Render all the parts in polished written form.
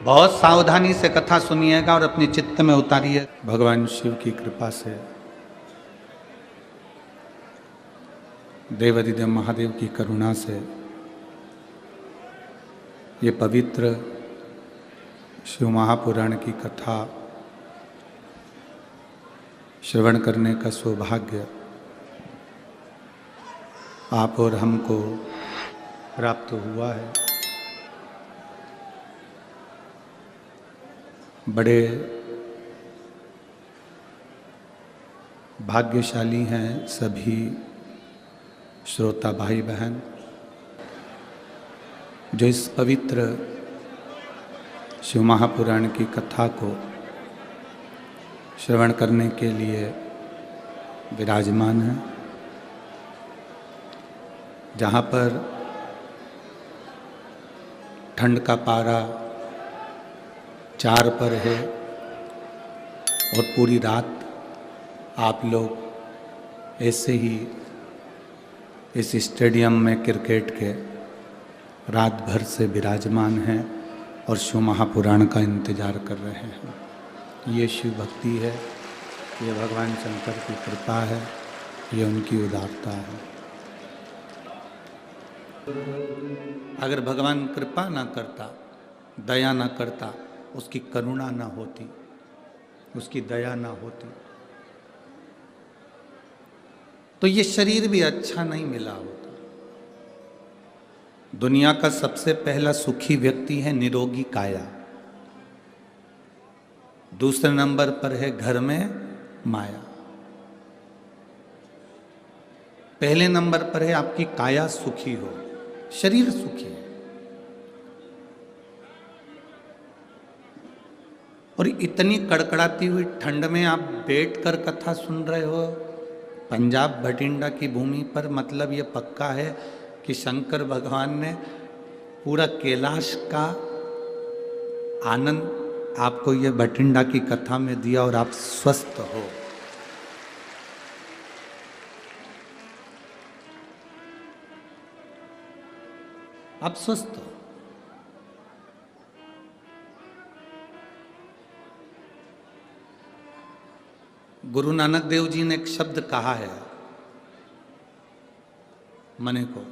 बहुत सावधानी से कथा सुनिएगा और अपने चित्त में उतारिए। भगवान शिव की कृपा से, देवाधिदेव महादेव की करुणा से ये पवित्र शिव महापुराण की कथा श्रवण करने का सौभाग्य आप और हमको प्राप्त हुआ है। बड़े भाग्यशाली हैं सभी श्रोता भाई बहन जो इस पवित्र शिव महापुराण की कथा को श्रवण करने के लिए विराजमान हैं, जहाँ पर ठंड का पारा 4 पर है और पूरी रात आप लोग ऐसे ही इस स्टेडियम में क्रिकेट के रात भर से विराजमान हैं और शिव महापुराण का इंतज़ार कर रहे हैं। ये शिव भक्ति है, ये भगवान शंकर की कृपा है, ये उनकी उदारता है। अगर भगवान कृपा ना करता, दया ना करता, उसकी करुणा ना होती, उसकी दया ना होती, तो ये शरीर भी अच्छा नहीं मिला होता। दुनिया का सबसे पहला सुखी व्यक्ति है निरोगी काया, दूसरे नंबर पर है घर में माया, पहले नंबर पर है आपकी काया सुखी हो, शरीर सुखी है। और इतनी कड़कड़ाती हुई ठंड में आप बैठकर कथा सुन रहे हो पंजाब भटिंडा की भूमि पर, मतलब ये पक्का है कि शंकर भगवान ने पूरा कैलाश का आनंद आपको ये भटिंडा की कथा में दिया और आप स्वस्थ हो। आप स्वस्थ हो। गुरु नानक देव जी ने एक शब्द कहा है मने को।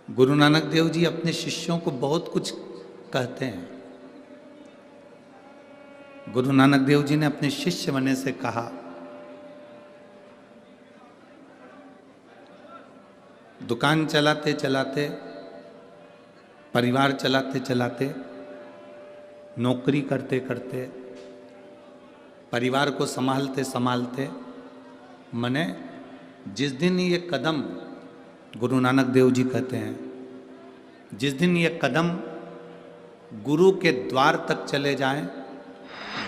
गुरु नानक देव जी अपने शिष्यों को बहुत कुछ कहते हैं। गुरु नानक देव जी ने अपने शिष्य मने से कहा, दुकान चलाते चलाते, परिवार चलाते चलाते, नौकरी करते करते, परिवार को संभालते संभालते, मने जिस दिन ये कदम, गुरु नानक देव जी कहते हैं, जिस दिन ये कदम गुरु के द्वार तक चले जाएं,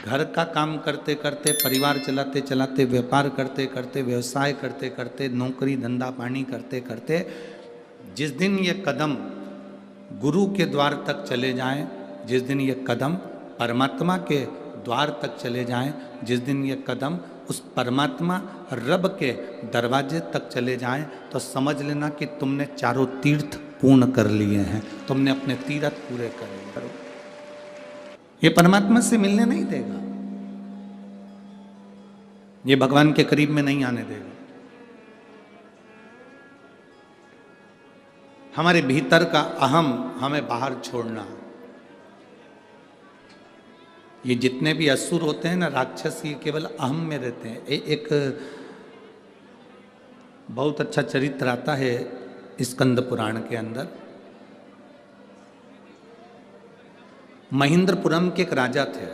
घर का काम करते करते, परिवार चलाते चलाते, व्यापार करते करते, व्यवसाय करते करते, नौकरी धंधा पानी करते करते, जिस दिन ये कदम गुरु के द्वार तक चले जाएं, जिस दिन ये कदम परमात्मा के द्वार तक चले जाएं, जिस दिन ये कदम उस परमात्मा रब के दरवाजे तक चले जाएं, तो समझ लेना कि तुमने चारों तीर्थ पूर्ण कर लिए हैं, तुमने अपने तीर्थ पूरे कर लिए। ये परमात्मा से मिलने नहीं देगा, ये भगवान के करीब में नहीं आने देगा। हमारे भीतर का अहम हमें बाहर छोड़ना। ये जितने भी असुर होते हैं ना, राक्षस, ये केवल अहम में रहते हैं। एक बहुत अच्छा चरित्र आता है स्कंद पुराण के अंदर। महेंद्रपुरम के एक राजा थे।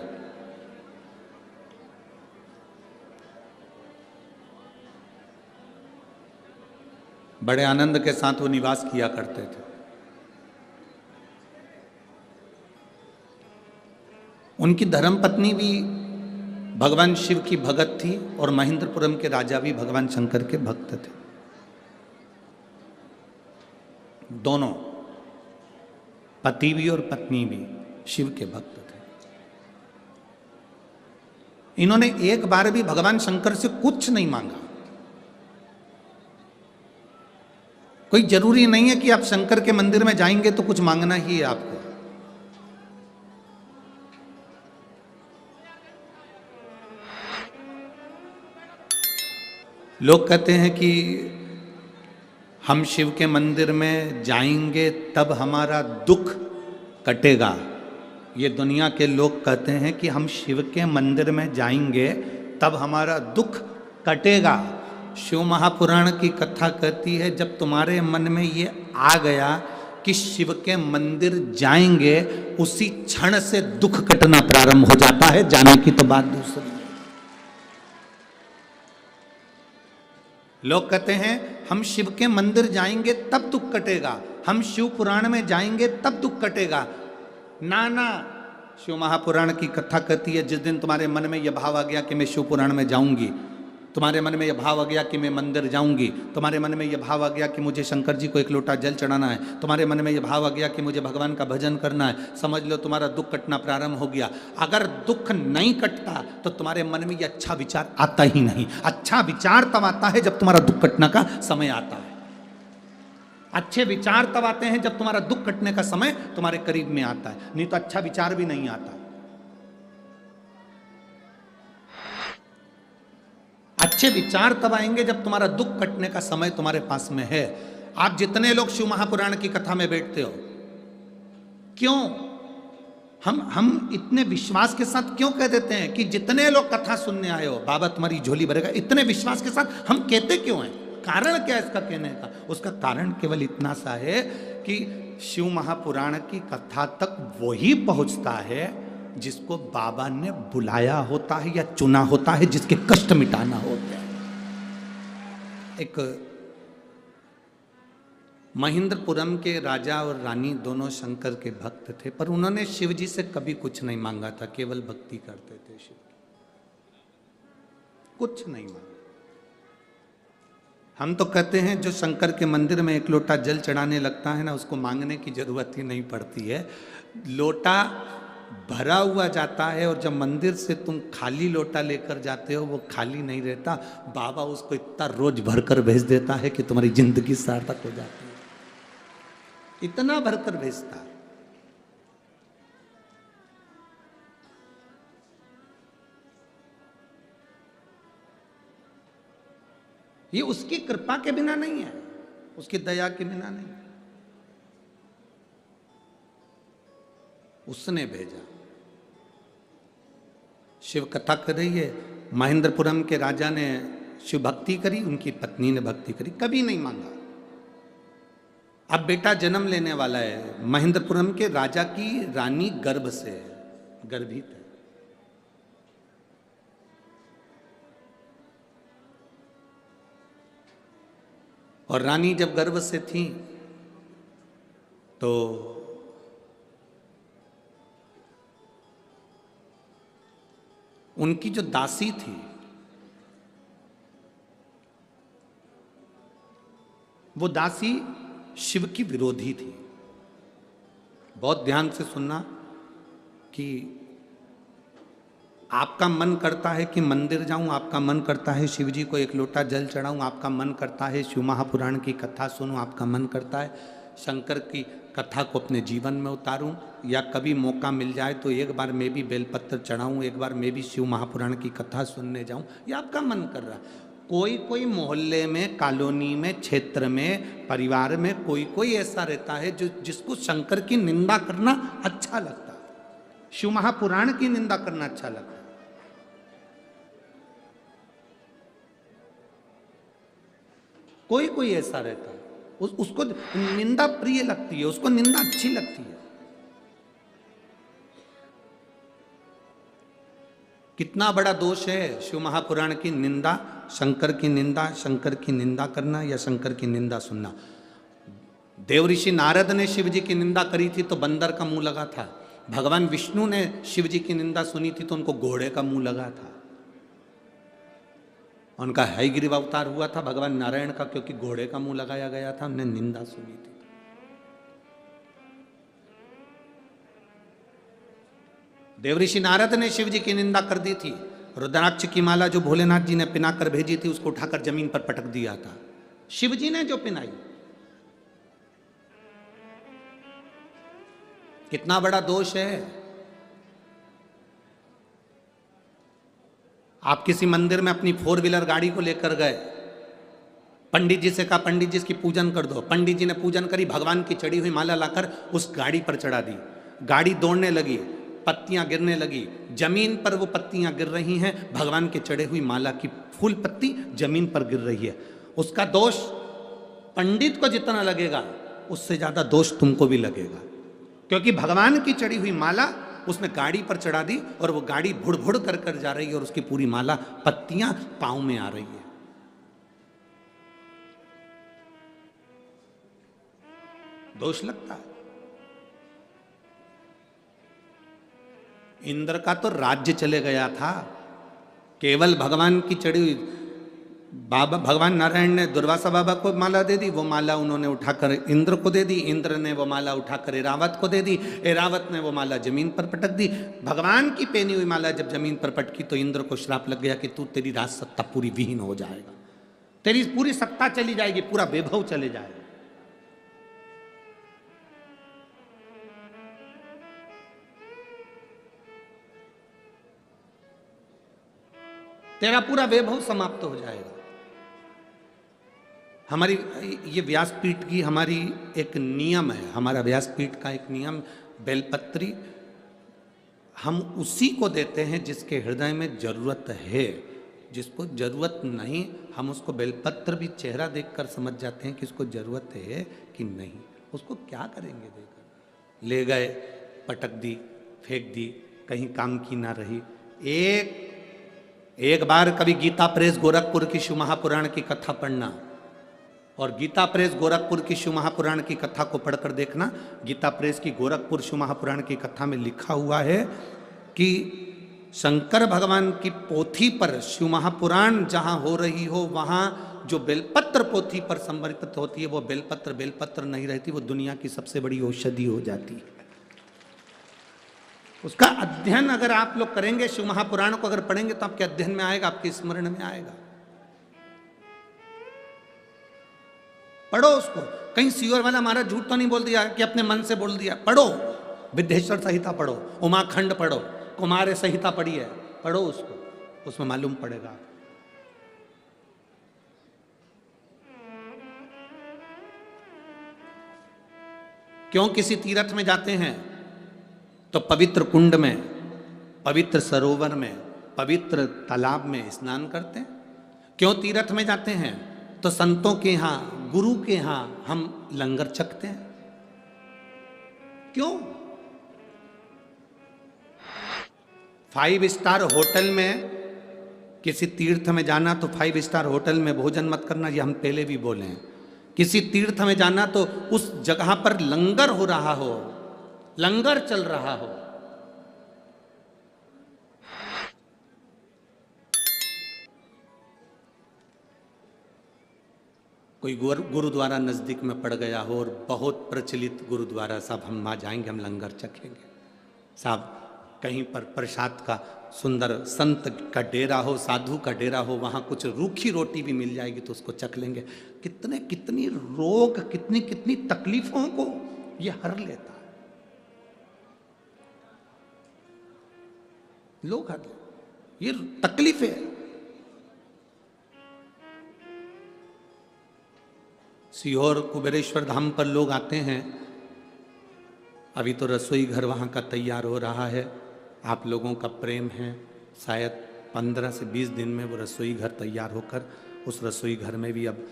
बड़े आनंद के साथ वो निवास किया करते थे। उनकी धर्मपत्नी भी भगवान शिव की भगत थी और महेंद्रपुरम के राजा भी भगवान शंकर के भक्त थे। दोनों, पति भी और पत्नी भी शिव के भक्त थे। इन्होंने एक बार भी भगवान शंकर से कुछ नहीं मांगा, कोई जरूरी नहीं है कि आप शंकर के मंदिर में जाएंगे तो कुछ मांगना ही है आपको। लोग कहते हैं कि हम शिव के मंदिर में जाएंगे तब हमारा दुख कटेगा। ये दुनिया के लोग कहते हैं कि हम शिव के मंदिर में जाएंगे तब हमारा दुख कटेगा। शिव महापुराण की कथा कहती है जब तुम्हारे मन में ये आ गया कि शिव के मंदिर जाएंगे, उसी क्षण से दुख कटना प्रारंभ हो जाता है। जाने की तो बात दूसरी। लोग कहते हैं हम शिव के मंदिर जाएंगे तब दुख कटेगा, हम शिव पुराण में जाएंगे तब दुख कटेगा। ना ना, शिव महापुराण की कथा कहती है जिस दिन तुम्हारे मन में यह भाव आ गया कि मैं शिव पुराण में जाऊंगी, तुम्हारे मन में यह भाव आ गया कि मैं मंदिर जाऊंगी, तुम्हारे मन में यह भाव आ गया कि मुझे शंकर जी को एक लोटा जल चढ़ाना है, तुम्हारे मन में यह भाव आ गया कि मुझे भगवान का भजन करना है, समझ लो तुम्हारा दुख कटना प्रारंभ हो गया। अगर दुख नहीं कटता तो तुम्हारे मन में यह अच्छा विचार आता ही नहीं। अच्छा विचार तब आता है जब तुम्हारा दुख कटने का समय आता है। अच्छे विचार तब आते हैं जब तुम्हारा दुख कटने का समय तुम्हारे करीब में आता है, नहीं तो अच्छा विचार भी नहीं आता। अच्छे विचार तब आएंगे जब तुम्हारा दुख कटने का समय तुम्हारे पास में है। आप जितने लोग शिव महापुराण की कथा में बैठते हो, क्यों हम इतने विश्वास के साथ क्यों कह देते हैं कि जितने लोग कथा सुनने आए हो बाबा तुम्हारी झोली भरेगा, इतने विश्वास के साथ हम कहते क्यों हैं? कारण क्या है इसका कहने का? उसका कारण केवल इतना सा है कि शिव महापुराण की कथा तक वही पहुंचता है जिसको बाबा ने बुलाया होता है या चुना होता है, जिसके कष्ट मिटाना होता है। एक महेंद्रपुरम के राजा और रानी दोनों शंकर के भक्त थे, पर उन्होंने शिव जी से कभी कुछ नहीं मांगा था, केवल भक्ति करते थे शिव की, कुछ नहीं मांगा। हम तो कहते हैं जो शंकर के मंदिर में एक लोटा जल चढ़ाने लगता है ना, उसको मांगने की जरूरत ही नहीं पड़ती है। लोटा भरा हुआ जाता है और जब मंदिर से तुम खाली लोटा लेकर जाते हो वो खाली नहीं रहता, बाबा उसको इतना रोज भरकर भेज देता है कि तुम्हारी जिंदगी सार्थक हो जाती है। इतना भरकर भेजता है। ये उसकी कृपा के बिना नहीं है, उसकी दया के बिना नहीं, उसने भेजा। शिव कथा कर रही है, महेंद्रपुरम के राजा ने शिव भक्ति करी, उनकी पत्नी ने भक्ति करी, कभी नहीं मांगा। अब बेटा जन्म लेने वाला है, महेंद्रपुरम के राजा की रानी गर्भ से है, गर्भित है। और रानी जब गर्भ से थी तो उनकी जो दासी थी वो दासी शिव की विरोधी थी। बहुत ध्यान से सुनना कि आपका मन करता है कि मंदिर जाऊं, आपका मन करता है शिव जी को एक लोटा जल चढ़ाऊं, आपका मन करता है शिव महापुराण की कथा सुनूं, आपका मन करता है शंकर की कथा को अपने जीवन में उतारूं, या कभी मौका मिल जाए तो एक बार मैं भी बेलपत्र चढ़ाऊं, एक बार मैं भी शिव महापुराण की कथा सुनने जाऊं, ये आपका मन कर रहा है। कोई कोई मोहल्ले में, कॉलोनी में, क्षेत्र में, परिवार में कोई कोई ऐसा रहता है जो जिसको शंकर की निंदा करना अच्छा लगता है, शिव महापुराण की निंदा करना अच्छा लगता है। कोई कोई ऐसा रहता है, उसको निंदा प्रिय लगती है, उसको निंदा अच्छी लगती है। कितना बड़ा दोष है शिव महापुराण की निंदा, शंकर की निंदा, शंकर की निंदा करना या शंकर की निंदा सुनना। देव ऋषि नारद ने शिव जी की निंदा करी थी तो बंदर का मुंह लगा था। भगवान विष्णु ने शिव जी की निंदा सुनी थी तो उनको घोड़े का मुंह लगा था। उनका हयग्रीव अवतार हुआ था भगवान नारायण का, क्योंकि घोड़े का मुंह लगाया गया था, उन्हें निंदा सुनी थी। देवऋषि नारद ने शिव जी की निंदा कर दी थी। रुद्राक्ष की माला जो भोलेनाथ जी ने पिना कर भेजी थी उसको उठाकर जमीन पर पटक दिया था, शिव जी ने जो पिनाई। कितना बड़ा दोष है। आप किसी मंदिर में अपनी 4 व्हीलर गाड़ी को लेकर गए, पंडित जी से कहा पंडित जी इसकी पूजन कर दो, पंडित जी ने पूजन करी, भगवान की चढ़ी हुई माला लाकर उस गाड़ी पर चढ़ा दी, गाड़ी दौड़ने लगी, पत्तियां गिरने लगी, जमीन पर वो पत्तियां गिर रही हैं, भगवान के चढ़े हुई माला की फूल पत्ती जमीन पर गिर रही है। उसका दोष पंडित को जितना लगेगा उससे ज्यादा दोष तुमको भी लगेगा, क्योंकि भगवान की चढ़ी हुई माला उसने गाड़ी पर चढ़ा दी और वो गाड़ी भुड़ भुड़ कर कर जा रही है और उसकी पूरी माला पत्तियां पांव में आ रही है। दोष लगता है। इंद्र का तो राज्य चले गया था, केवल भगवान की चढ़ी हुई, बाबा भगवान नारायण ने दुर्वासा बाबा को माला दे दी, वो माला उन्होंने उठाकर इंद्र को दे दी, इंद्र ने वो माला उठाकर एरावत को दे दी, एरावत ने वो माला जमीन पर पटक दी। भगवान की पहनी हुई माला जब जमीन पर पटकी तो इंद्र को श्राप लग गया कि तू, तेरी राज सत्ता पूरी विहीन हो जाएगा, तेरी पूरी सत्ता चली जाएगी, पूरा वैभव चले जाएगा। तेरा पूरा वैभव समाप्त हो जाएगा। हमारी ये व्यासपीठ की हमारी एक नियम है, हमारा व्यासपीठ का एक नियम, बेलपत्री हम उसी को देते हैं जिसके हृदय में जरूरत है, जिसको जरूरत नहीं हम उसको बेलपत्र भी चेहरा देखकर समझ जाते हैं कि इसको जरूरत है कि नहीं, उसको क्या करेंगे देकर। ले गए, पटक दी, फेंक दी, कहीं काम की ना रही। एक बार कभी गीता प्रेस गोरखपुर की शिव महापुराण की कथा पढ़ना, और गीता प्रेस गोरखपुर की शिव महापुराण की कथा को पढ़कर देखना। गीता प्रेस की गोरखपुर शिव महापुराण की कथा में लिखा हुआ है कि शंकर भगवान की पोथी पर शिव महापुराण जहां हो रही हो, वहां जो बेलपत्र पोथी पर समर्पित होती है, वो बेलपत्र नहीं रहती, वो दुनिया की सबसे बड़ी औषधि हो जाती है। उसका अध्ययन अगर आप लोग करेंगे, शिव महापुराण को अगर पढ़ेंगे तो आपके अध्ययन में आएगा, आपके स्मरण में आएगा। पढ़ो उसको। कहीं सीओर वाला हमारा झूठ तो नहीं बोल दिया कि अपने मन से बोल दिया। पढ़ो, विद्येश्वर संहिता पढ़ो, उमाखंड पढ़ो, कुमार संहिता पढ़ी है, पढ़ो उसको, उसमें मालूम पड़ेगा। क्यों किसी तीर्थ में जाते हैं तो पवित्र कुंड में, पवित्र सरोवर में, पवित्र तालाब में स्नान करते हैं? क्यों तीर्थ में जाते हैं तो संतों के यहां, गुरु के यहां हम लंगर चखते हैं? क्यों? 5 स्टार होटल में, किसी तीर्थ में जाना तो 5 स्टार होटल में भोजन मत करना, ये हम पहले भी बोले हैं। किसी तीर्थ में जाना तो उस जगह पर लंगर हो रहा हो, लंगर चल रहा हो। कोई गुरुद्वारा नजदीक में पड़ गया हो और बहुत प्रचलित गुरुद्वारा, साहब हम वहां जाएंगे, हम लंगर चखेंगे। साहब कहीं पर प्रसाद का सुंदर संत का डेरा हो, साधु का डेरा हो, वहां कुछ रूखी रोटी भी मिल जाएगी तो उसको चख लेंगे। कितनी रोग, कितनी तकलीफों को ये हर लेता है। लोग हर ले, ये तकलीफ है। सीहोर कुबेरेश्वर धाम पर लोग आते हैं, अभी तो रसोई घर वहाँ का तैयार हो रहा है। आप लोगों का प्रेम है, शायद 15 से 20 दिन में वो रसोई घर तैयार होकर, उस रसोई घर में भी अब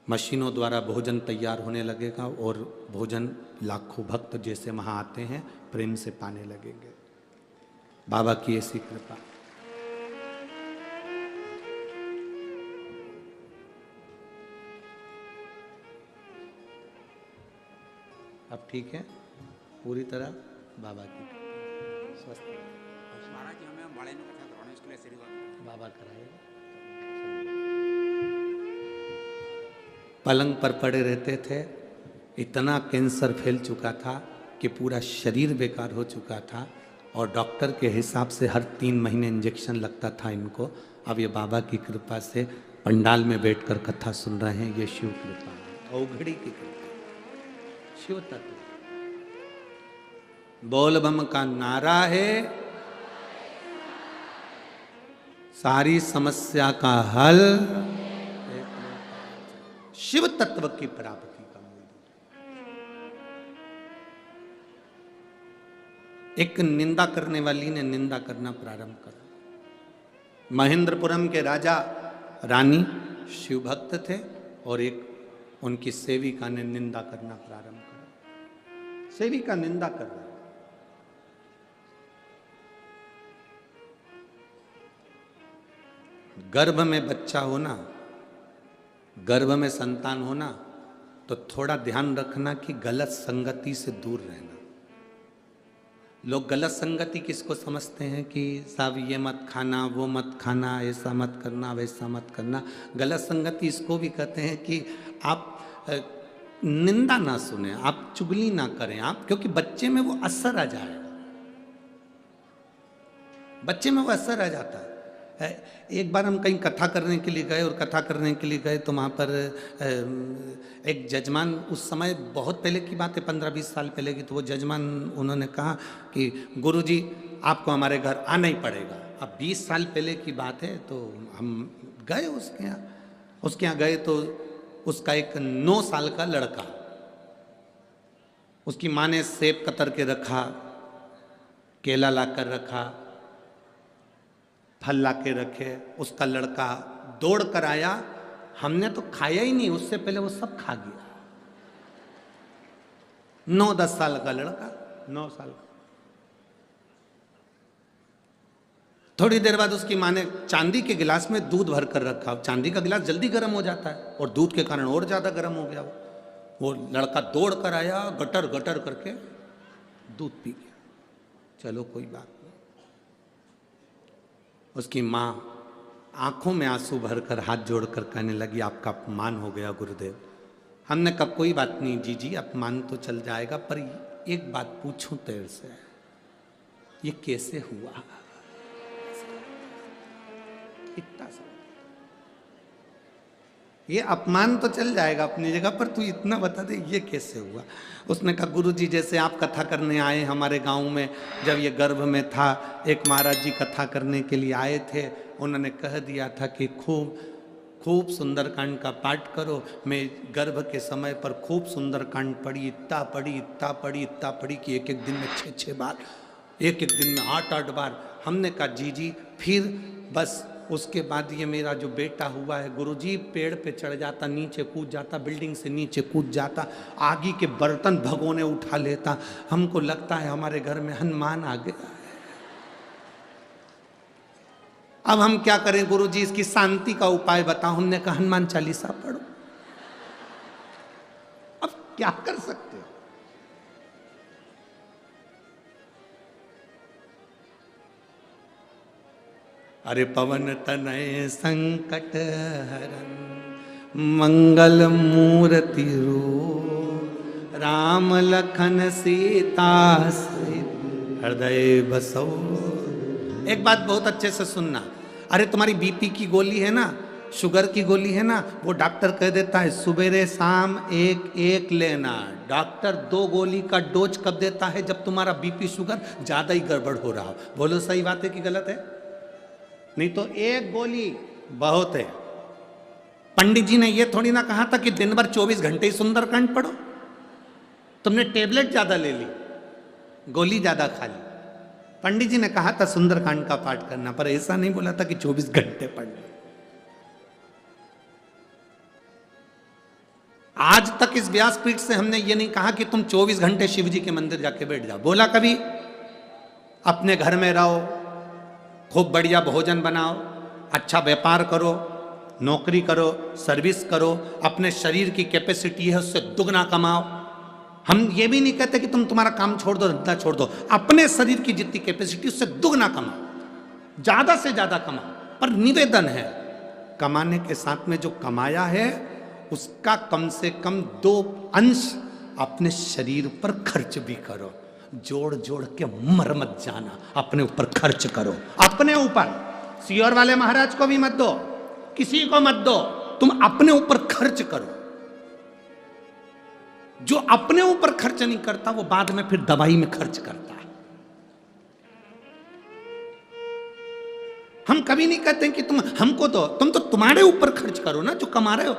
मशीनों द्वारा भोजन तैयार होने लगेगा और भोजन लाखों भक्त जैसे वहाँ आते हैं प्रेम से पाने लगेंगे। बाबा की ऐसी कृपा। अब ठीक है पूरी तरह बाबा की स्वस्थ महाराज जी हमें बाड़े में कथा करवाने इसके लिए आशीर्वाद बाबा कराएगा। पलंग पर पड़े रहते थे, इतना कैंसर फैल चुका था कि पूरा शरीर बेकार हो चुका था और डॉक्टर के हिसाब से हर 3 महीने इंजेक्शन लगता था इनको। अब ये बाबा की कृपा से पंडाल में बैठकर कथा सुन रहे हैं। ये शिव कृपा है, अवघड़ी की कृपा, शिव तत्व। बोल बम का नारा है, सारी समस्या का हल शिव तत्व की प्राप्ति का मूल। एक निंदा करने वाली ने निंदा करना प्रारंभ करा। महेंद्रपुरम के राजा रानी शिव भक्त थे और एक उनकी सेविका ने निंदा करना प्रारंभ करा। सेविका निंदा कर रहा है। गर्भ में बच्चा होना, गर्भ में संतान होना, तो थोड़ा ध्यान रखना कि गलत संगति से दूर रहना। लोग गलत संगति किसको समझते हैं कि साहब ये मत खाना, वो मत खाना, ऐसा मत करना, वैसा मत करना। गलत संगति इसको भी कहते हैं कि आप निंदा ना सुने, आप चुगली ना करें, आप, क्योंकि बच्चे में वो असर आ जाएगा, बच्चे में वो असर आ जाता है। एक बार हम कहीं कथा करने के लिए गए और कथा करने के लिए गए तो वहाँ पर एक जजमान, उस समय बहुत पहले की बात है, 15-20 साल पहले की, तो वो जजमान उन्होंने कहा कि गुरुजी आपको हमारे घर आना ही पड़ेगा। अब 20 साल पहले की बात है, तो हम गए उसके यहाँ गए तो उसका एक 9 साल का लड़का, उसकी माँ ने सेब कतर के रखा, केला ला कर रखा, फल ला के रखे, उसका लड़का दौड़ कर आया। हमने तो खाया ही नहीं, उससे पहले वो सब खा गया। 9-10 साल का लड़का, 9 साल का। थोड़ी देर बाद उसकी माँ ने चांदी के गिलास में दूध भर कर रखा। चांदी का गिलास जल्दी गर्म हो जाता है और दूध के कारण और ज्यादा गर्म हो गया। वो लड़का दौड़ कर आया, गटर गटर करके दूध पी गया। चलो कोई बात नहीं। उसकी माँ आंखों में आंसू भरकर हाथ जोड़कर कहने लगी, आपका अपमान हो गया गुरुदेव। हमने कहा कोई बात नहीं जीजी, अपमान तो चल जाएगा, पर एक बात पूछूं तेरे से, ये कैसे हुआ? इतना सा, ये अपमान तो चल जाएगा अपनी जगह, पर तू इतना बता दे ये कैसे हुआ। उसने कहा गुरुजी, जैसे आप कथा करने आए हमारे गांव में, जब ये गर्भ में था, एक महाराज जी कथा करने के लिए आए थे, उन्होंने कह दिया था कि खूब सुंदरकांड का पाठ करो। मैं गर्भ के समय पर खूब सुंदरकांड पढ़ी, इतना पढ़ी कि एक दिन में 6-6 बार, एक दिन में 8-8 बार। हमने कहा जी फिर बस उसके बाद ये मेरा जो बेटा हुआ है गुरुजी, पेड़ पे चढ़ जाता, नीचे कूद जाता, बिल्डिंग से नीचे कूद जाता, आगी के बर्तन भगोने उठा लेता। हमको लगता है हमारे घर में हनुमान आ गया है। अब हम क्या करें गुरुजी, इसकी शांति का उपाय बताओ। हमने कहा हनुमान चालीसा पढ़ो। अब क्या कर सकते हो? अरे पवन तनय संकट हरन, मंगल मूर्ति रूप, राम लखन सीता हृदय बसो। एक बात बहुत अच्छे से सुनना। अरे तुम्हारी बीपी की गोली है ना, शुगर की गोली है ना, वो डॉक्टर कह देता है सुबेरे शाम एक लेना। डॉक्टर 2 गोली का डोज कब देता है? जब तुम्हारा बीपी शुगर ज्यादा ही गड़बड़ हो रहा हो। बोलो सही बात है कि गलत है? नहीं तो 1 गोली बहुत है। पंडित जी ने ये थोड़ी ना कहा था कि दिन भर 24 घंटे ही सुंदरकांड पढ़ो। तुमने टेबलेट ज्यादा ले ली, गोली ज्यादा खा ली। पंडित जी ने कहा था सुंदरकांड का पाठ करना, पर ऐसा नहीं बोला था कि 24 घंटे पढ़ लो। आज तक इस व्यासपीठ से हमने ये नहीं कहा कि तुम 24 घंटे शिव जी के मंदिर जाके बैठ जाओ। बोला कभी? अपने घर में रहो, खूब बढ़िया भोजन बनाओ, अच्छा व्यापार करो, नौकरी करो, सर्विस करो, अपने शरीर की कैपेसिटी है उससे दुगना कमाओ। हम ये भी नहीं कहते कि तुम तुम्हारा काम छोड़ दो, धंधा छोड़ दो। अपने शरीर की जितनी कैपेसिटी उससे दुगना कमाओ, ज्यादा से ज्यादा कमाओ। पर निवेदन है, कमाने के साथ में जो कमाया है उसका कम से कम 2 अंश अपने शरीर पर खर्च भी करो। जोड़ जोड़ के मर मत जाना, अपने ऊपर खर्च करो। अपने ऊपर, सियोर वाले महाराज को भी मत दो, किसी को मत दो, तुम अपने ऊपर खर्च करो। जो अपने ऊपर खर्च नहीं करता वो बाद में फिर दवाई में खर्च करता है। हम कभी नहीं कहते कि तुम हमको दो, तुम तो तुम्हारे ऊपर खर्च करो ना जो कमा रहे हो।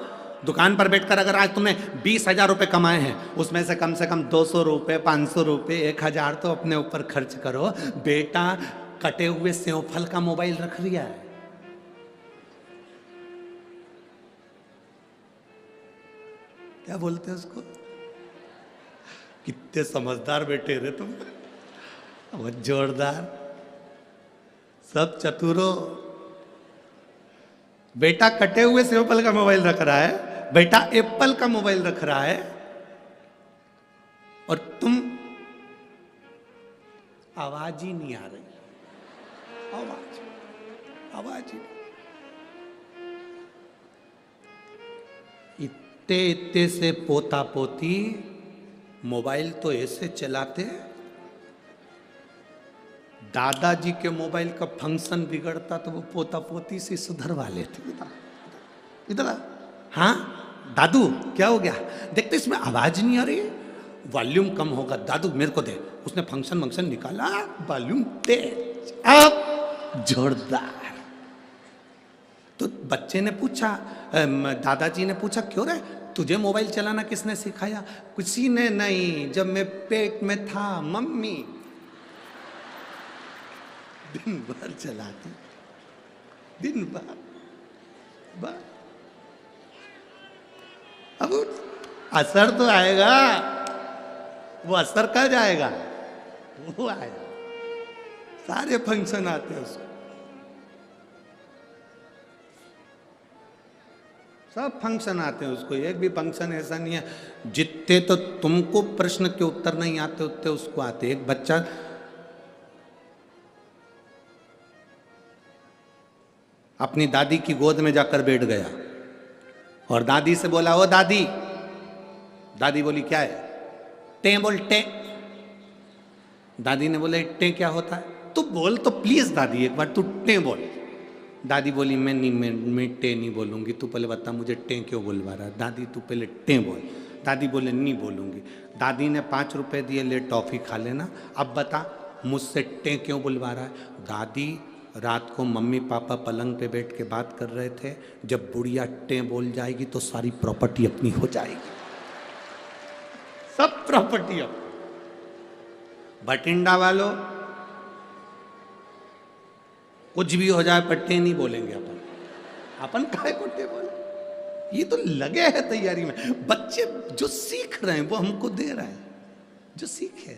दुकान पर बैठकर अगर आज तुमने 20,000 रुपए कमाए हैं, उसमें से कम 200 रुपए, 500 रुपए, 1,000 तो अपने ऊपर खर्च करो। बेटा कटे हुए सेव फल का मोबाइल रख लिया है, क्या बोलते हैं उसको? कितने समझदार बेटे रे तुम, बहुत जोरदार, सब चतुरो। बेटा कटे हुए सेव फल का मोबाइल रख रहा है, बेटा एप्पल का मोबाइल रख रहा है, और तुम आवाज ही नहीं आ रही, आवाज ही। इतने इतने से पोता पोती मोबाइल तो ऐसे चलाते, दादाजी के मोबाइल का फंक्शन बिगड़ता तो वो पोता पोती से सुधरवा लेते। इधर हाँ दादू क्या हो गया, देखते इसमें आवाज नहीं आ रही, वॉल्यूम कम होगा, दादू मेरे को दे। उसने फंक्शन निकाला, वॉल्यूम तेज, अब जोरदार। तो बच्चे ने पूछा, दादाजी ने पूछा क्यों रे, तुझे मोबाइल चलाना किसने सिखाया? किसी ने नहीं, जब मैं पेट में था मम्मी दिन भर चलाती, दिन भर। अब असर तो आएगा, वो असर कब जाएगा? वो आएगा, सारे फंक्शन आते हैं उसको, सब फंक्शन आते हैं उसको, एक भी फंक्शन ऐसा नहीं है। जितने तो तुमको प्रश्न के उत्तर नहीं आते उतने उसको आते। एक बच्चा अपनी दादी की गोद में जाकर बैठ गया और दादी से बोला, ओ दादी। दादी बोली क्या है? टे बोल टे। दादी ने बोले टे क्या होता है? तू बोल तो प्लीज दादी, एक बार तू टे बोल। दादी बोली मैं टे नहीं बोलूंगी, तू पहले बता मुझे टे क्यों बुलवा रहा है। दादी तू पहले टे बोल। दादी बोले नहीं बोलूंगी। दादी ने 5 रुपए दिए, ले टॉफी खा लेना, अब बता मुझसे टे क्यों बुलवा रहा है। दादी रात को मम्मी पापा पलंग पे बैठ के बात कर रहे थे, जब बुढ़िया टे बोल जाएगी तो सारी प्रॉपर्टी अपनी हो जाएगी, सब प्रॉपर्टी अपनी। भटिंडा वालों कुछ भी हो जाए पर टे नहीं बोलेंगे अपन काहे को टे बोले? ये तो लगे हैं तैयारी में। बच्चे जो सीख रहे हैं वो हमको दे रहे हैं, जो सीखे।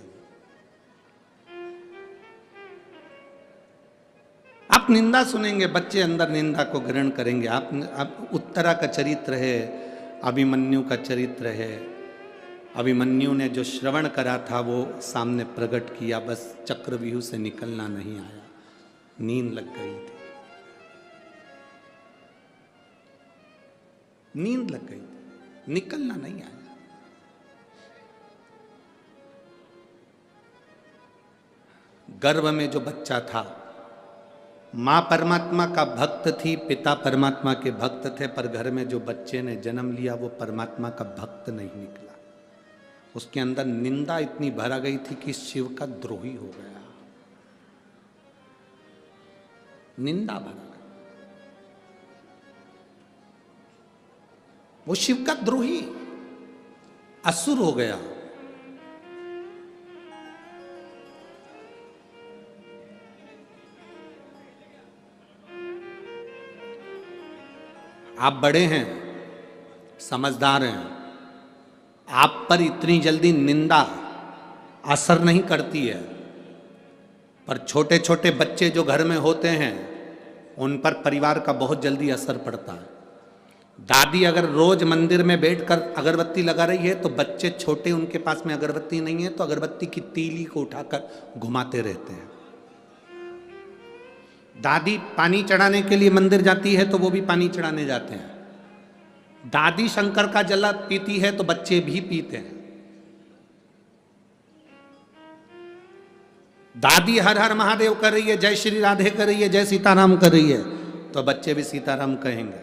आप निंदा सुनेंगे, बच्चे अंदर निंदा को ग्रहण करेंगे। आप उत्तरा का चरित्र है, अभिमन्यु का चरित्र है। अभिमन्यु ने जो श्रवण करा था वो सामने प्रकट किया, बस चक्रव्यूह से निकलना नहीं आया, नींद लग गई थी, नींद लग गई थी, निकलना नहीं आया। गर्भ में जो बच्चा था, मां परमात्मा का भक्त थी, पिता परमात्मा के भक्त थे, पर घर में जो बच्चे ने जन्म लिया वो परमात्मा का भक्त नहीं निकला। उसके अंदर निंदा इतनी भरा गई थी कि शिव का द्रोही हो गया, निंदा भरा गई, वो शिव का द्रोही असुर हो गया। आप बड़े हैं, समझदार हैं, आप पर इतनी जल्दी निंदा असर नहीं करती है, पर छोटे छोटे बच्चे जो घर में होते हैं उन पर परिवार का बहुत जल्दी असर पड़ता है। दादी अगर रोज मंदिर में बैठकर अगरबत्ती लगा रही है तो बच्चे छोटे, उनके पास में अगरबत्ती नहीं है तो अगरबत्ती की तीली को उठाकर घुमाते रहते हैं। दादी पानी चढ़ाने के लिए मंदिर जाती है तो वो भी पानी चढ़ाने जाते हैं। दादी शंकर का जल पीती है तो बच्चे भी पीते हैं। दादी हर हर महादेव कर रही है, जय श्री राधे कर रही है, जय सीताराम कर रही है, तो बच्चे भी सीताराम कहेंगे,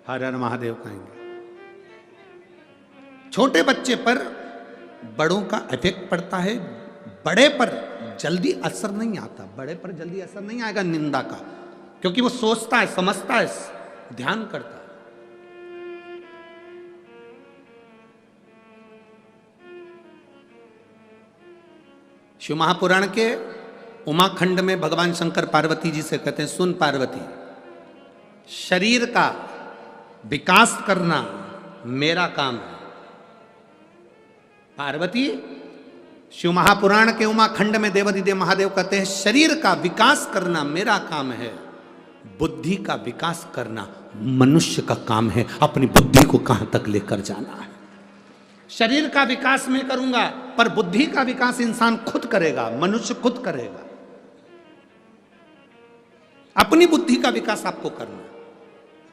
हर हर महादेव कहेंगे। छोटे बच्चे पर बड़ों का इफेक्ट पड़ता है, बड़े पर जल्दी असर नहीं आता, बड़े पर जल्दी असर नहीं आएगा निंदा का, क्योंकि वो सोचता है, समझता है, ध्यान करता है। शिव महापुराण के उमाखंड में भगवान शंकर पार्वती जी से कहते हैं, सुन पार्वती, शरीर का विकास करना मेरा काम है। पार्वती, शिव महापुराण के उमाखंड में देवाधिदेव महादेव कहते हैं, शरीर का विकास करना मेरा काम है, बुद्धि का विकास करना मनुष्य का काम है। अपनी बुद्धि को कहां तक लेकर जाना है। शरीर का विकास मैं करूंगा, पर बुद्धि का विकास इंसान खुद करेगा, मनुष्य खुद करेगा। अपनी बुद्धि का विकास आपको करना है।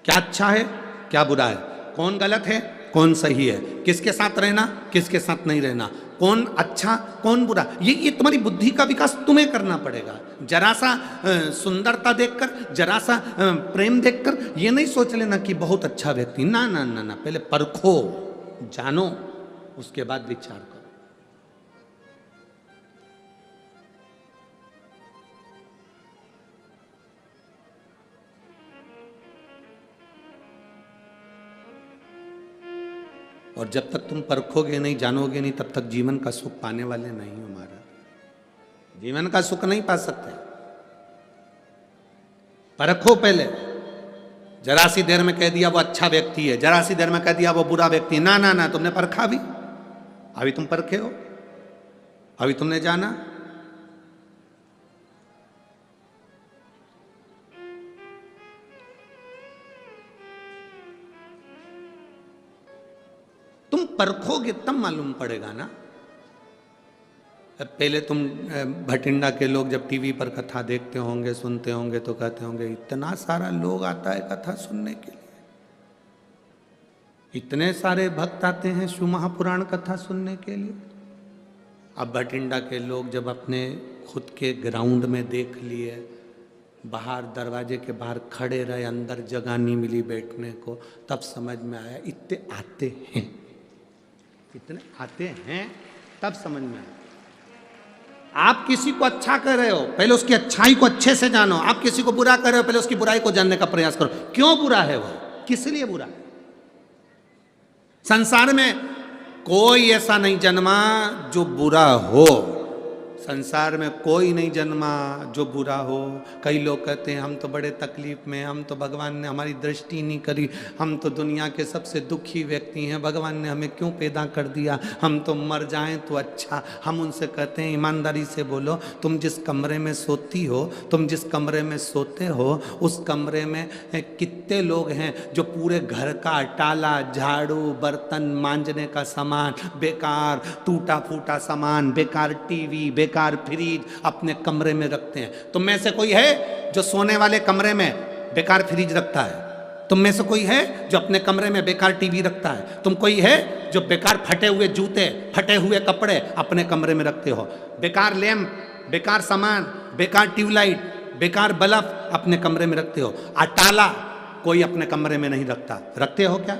क्या अच्छा है, क्या बुरा है, कौन गलत है, कौन सही है, किसके साथ रहना, किसके साथ नहीं रहना, कौन अच्छा, कौन बुरा, ये तुम्हारी बुद्धि का विकास तुम्हें करना पड़ेगा। जरा सा सुंदरता देखकर, जरा सा प्रेम देखकर ये नहीं सोच लेना कि बहुत अच्छा व्यक्ति, ना ना ना ना, पहले परखो, जानो, उसके बाद विचार करो। और जब तक तुम परखोगे नहीं, जानोगे नहीं, तब तक जीवन का सुख पाने वाले नहीं हो। महाराज, जीवन का सुख नहीं पा सकते। परखो पहले। जरा सी देर में कह दिया वो अच्छा व्यक्ति है, जरा सी देर में कह दिया वो बुरा व्यक्ति है, ना ना ना, तुमने परखा भी? अभी तुम परखे हो? अभी तुमने जाना? तुम परखोगे तब मालूम पड़ेगा ना। पहले तुम भटिंडा के लोग जब टीवी पर कथा देखते होंगे, सुनते होंगे, तो कहते होंगे इतना सारा लोग आता है कथा सुनने के लिए, इतने सारे भक्त आते हैं शिव महापुराण कथा सुनने के लिए। अब भटिंडा के लोग जब अपने खुद के ग्राउंड में देख लिए, बाहर दरवाजे के बाहर खड़े रहे, अंदर जगह नहीं मिली बैठने को, तब समझ में आया इतने आते हैं, इतने आते हैं, तब समझ में आया। आप किसी को अच्छा कर रहे हो, पहले उसकी अच्छाई को अच्छे से जानो। आप किसी को बुरा कर रहे हो, पहले उसकी बुराई को जानने का प्रयास करो। क्यों बुरा है वो, किस लिए बुरा है। संसार में कोई ऐसा नहीं जन्मा जो बुरा हो, संसार में कोई नहीं जन्मा जो बुरा हो। कई लोग कहते हैं हम तो बड़े तकलीफ में, हम तो भगवान ने हमारी दृष्टि नहीं करी, हम तो दुनिया के सबसे दुखी व्यक्ति हैं, भगवान ने हमें क्यों पैदा कर दिया, हम तो मर जाएं तो अच्छा। हम उनसे कहते हैं ईमानदारी से बोलो, तुम जिस कमरे में सोती हो, तुम जिस कमरे में सोते हो, उस कमरे में कितने लोग हैं जो पूरे घर का टाला, झाड़ू, बर्तन मांजने का सामान, बेकार टूटा फूटा सामान, बेकार टीवी, बेकार फ्रिज अपने कमरे में रखते हैं। तुम में से कोई है जो सोने वाले कमरे में बेकार फ्रिज रखता है? तुम में से कोई है जो अपने कमरे में बेकार टीवी रखता है? तुम कोई है जो बेकार फटे हुए जूते, फटे हुए कपड़े अपने कमरे में रखते हो? बेकार लैंप, बेकार सामान, बेकार ट्यूबलाइट, बेकार बल्ब अपने कमरे में रखते हो? अटाला कोई अपने कमरे में नहीं रखता। रखते हो क्या?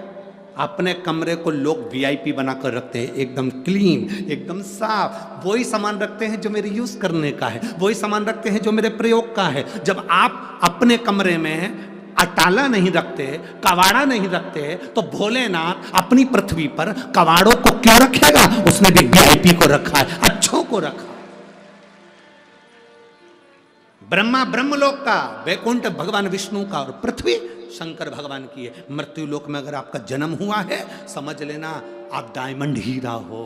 अपने कमरे को लोग वीआईपी बनाकर रखते हैं, एकदम क्लीन, एकदम साफ। वही सामान रखते हैं जो मेरे यूज करने का है, वही सामान रखते हैं जो मेरे प्रयोग का है। जब आप अपने कमरे में अटाला नहीं रखते, कवाड़ा नहीं रखते, तो भोलेनाथ अपनी पृथ्वी पर कवाड़ों को क्यों रखेगा? उसने भी वीआईपी को रखा है, अच्छों को रखा। ब्रह्मा ब्रह्मलोक का, वैकुंठ भगवान विष्णु का, और पृथ्वी शंकर भगवान की है। मृत्यु लोक में अगर आपका जन्म हुआ है, समझ लेना आप डायमंड हीरा हो,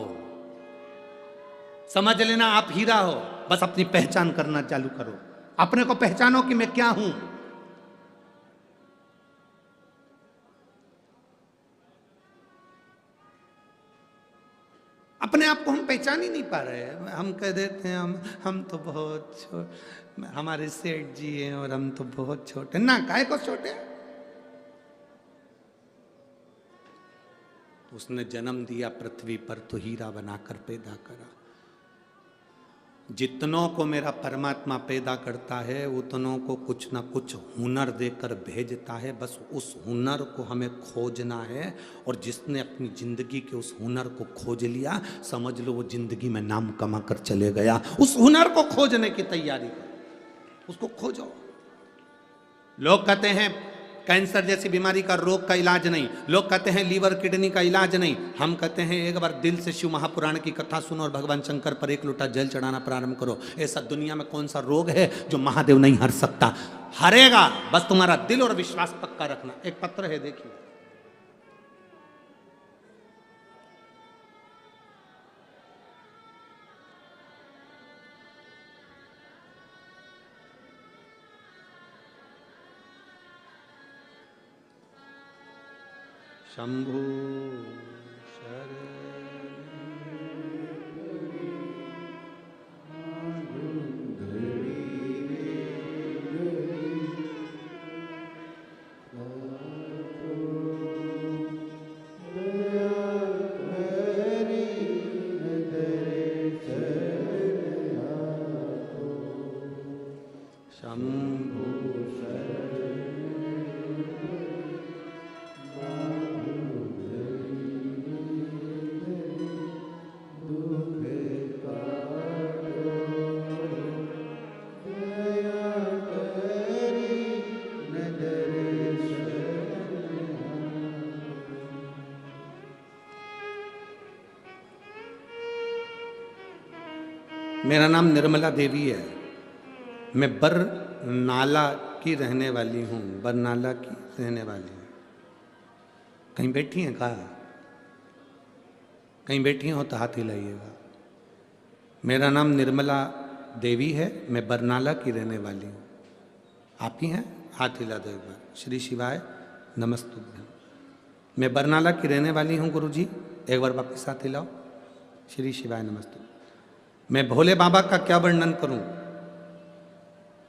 समझ लेना आप हीरा हो। बस अपनी पहचान करना चालू करो, अपने को पहचानो कि मैं क्या हूं। अपने आप को हम पहचान ही नहीं पा रहे हैं। हम कह देते हैं हम तो बहुत हमारे सेठ जी हैं और हम तो बहुत छोटे। ना, काहे को छोटे? उसने जन्म दिया पृथ्वी पर तो हीरा बनाकर पैदा करा। जितनों को मेरा परमात्मा पैदा करता है उतनों को कुछ ना कुछ हुनर देकर भेजता है। बस उस हुनर को हमें खोजना है, और जिसने अपनी जिंदगी के उस हुनर को खोज लिया, समझ लो वो जिंदगी में नाम कमा कर चले गया। उस हुनर को खोजने की तैयारी करो, उसको खोजो। लोग कहते हैं कैंसर जैसी बीमारी का रोग का इलाज नहीं, लोग कहते हैं लीवर किडनी का इलाज नहीं। हम कहते हैं एक बार दिल से शिव महापुराण की कथा सुनो और भगवान शंकर पर एक लोटा जल चढ़ाना प्रारंभ करो। ऐसा दुनिया में कौन सा रोग है जो महादेव नहीं हर सकता? हरेगा, बस तुम्हारा दिल और विश्वास पक्का रखना। एक पत्र है, देखिए। शंभु मेरा नाम निर्मला देवी है। मैं बरनाला की रहने वाली हूँ, बरनाला की रहने वाली हूँ। कहीं बैठी हैं? कहा कहीं बैठी हो तो हाथ हिलाइएगा। मेरा नाम निर्मला देवी है, मैं बरनाला की रहने वाली हूँ। आप ही हैं? हाथ हिला दो एक बार। श्री शिवाय नमस्तुभ्यम। मैं बरनाला की रहने वाली हूँ गुरुजी, एक बार वापिस हाथ हिलाओ। श्री शिवाय नमस्तुभ्यम। मैं भोले बाबा का क्या वर्णन करूं?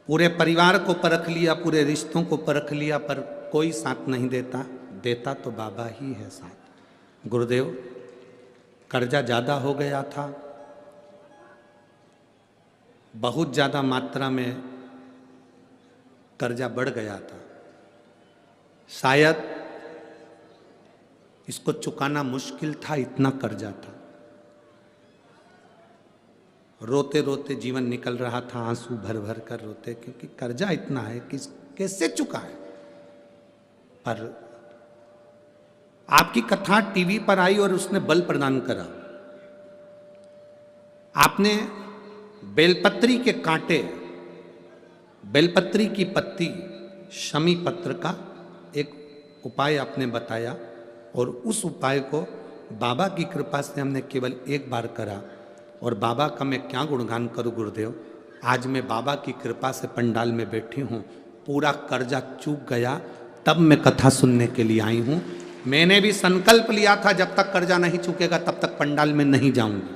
पूरे परिवार को परख लिया, पूरे रिश्तों को परख लिया, पर कोई साथ नहीं देता। देता तो बाबा ही है साथ। गुरुदेव, कर्जा ज़्यादा हो गया था, बहुत ज़्यादा मात्रा में कर्जा बढ़ गया था। शायद इसको चुकाना मुश्किल था, इतना कर्जा था। रोते रोते जीवन निकल रहा था, आंसू भर भर कर रोते, क्योंकि कर्जा इतना है कि कैसे चुका है। पर आपकी कथा टीवी पर आई और उसने बल प्रदान करा। आपने बेलपत्री के कांटे, बेलपत्री की पत्ती, शमी पत्र का एक उपाय आपने बताया, और उस उपाय को बाबा की कृपा से हमने केवल एक बार करा। और बाबा का मैं क्या गुणगान करूं गुरुदेव। आज मैं बाबा की कृपा से पंडाल में बैठी हूं, पूरा कर्जा चूक गया, तब मैं कथा सुनने के लिए आई हूं। मैंने भी संकल्प लिया था जब तक कर्जा नहीं चुकेगा तब तक पंडाल में नहीं जाऊंगी,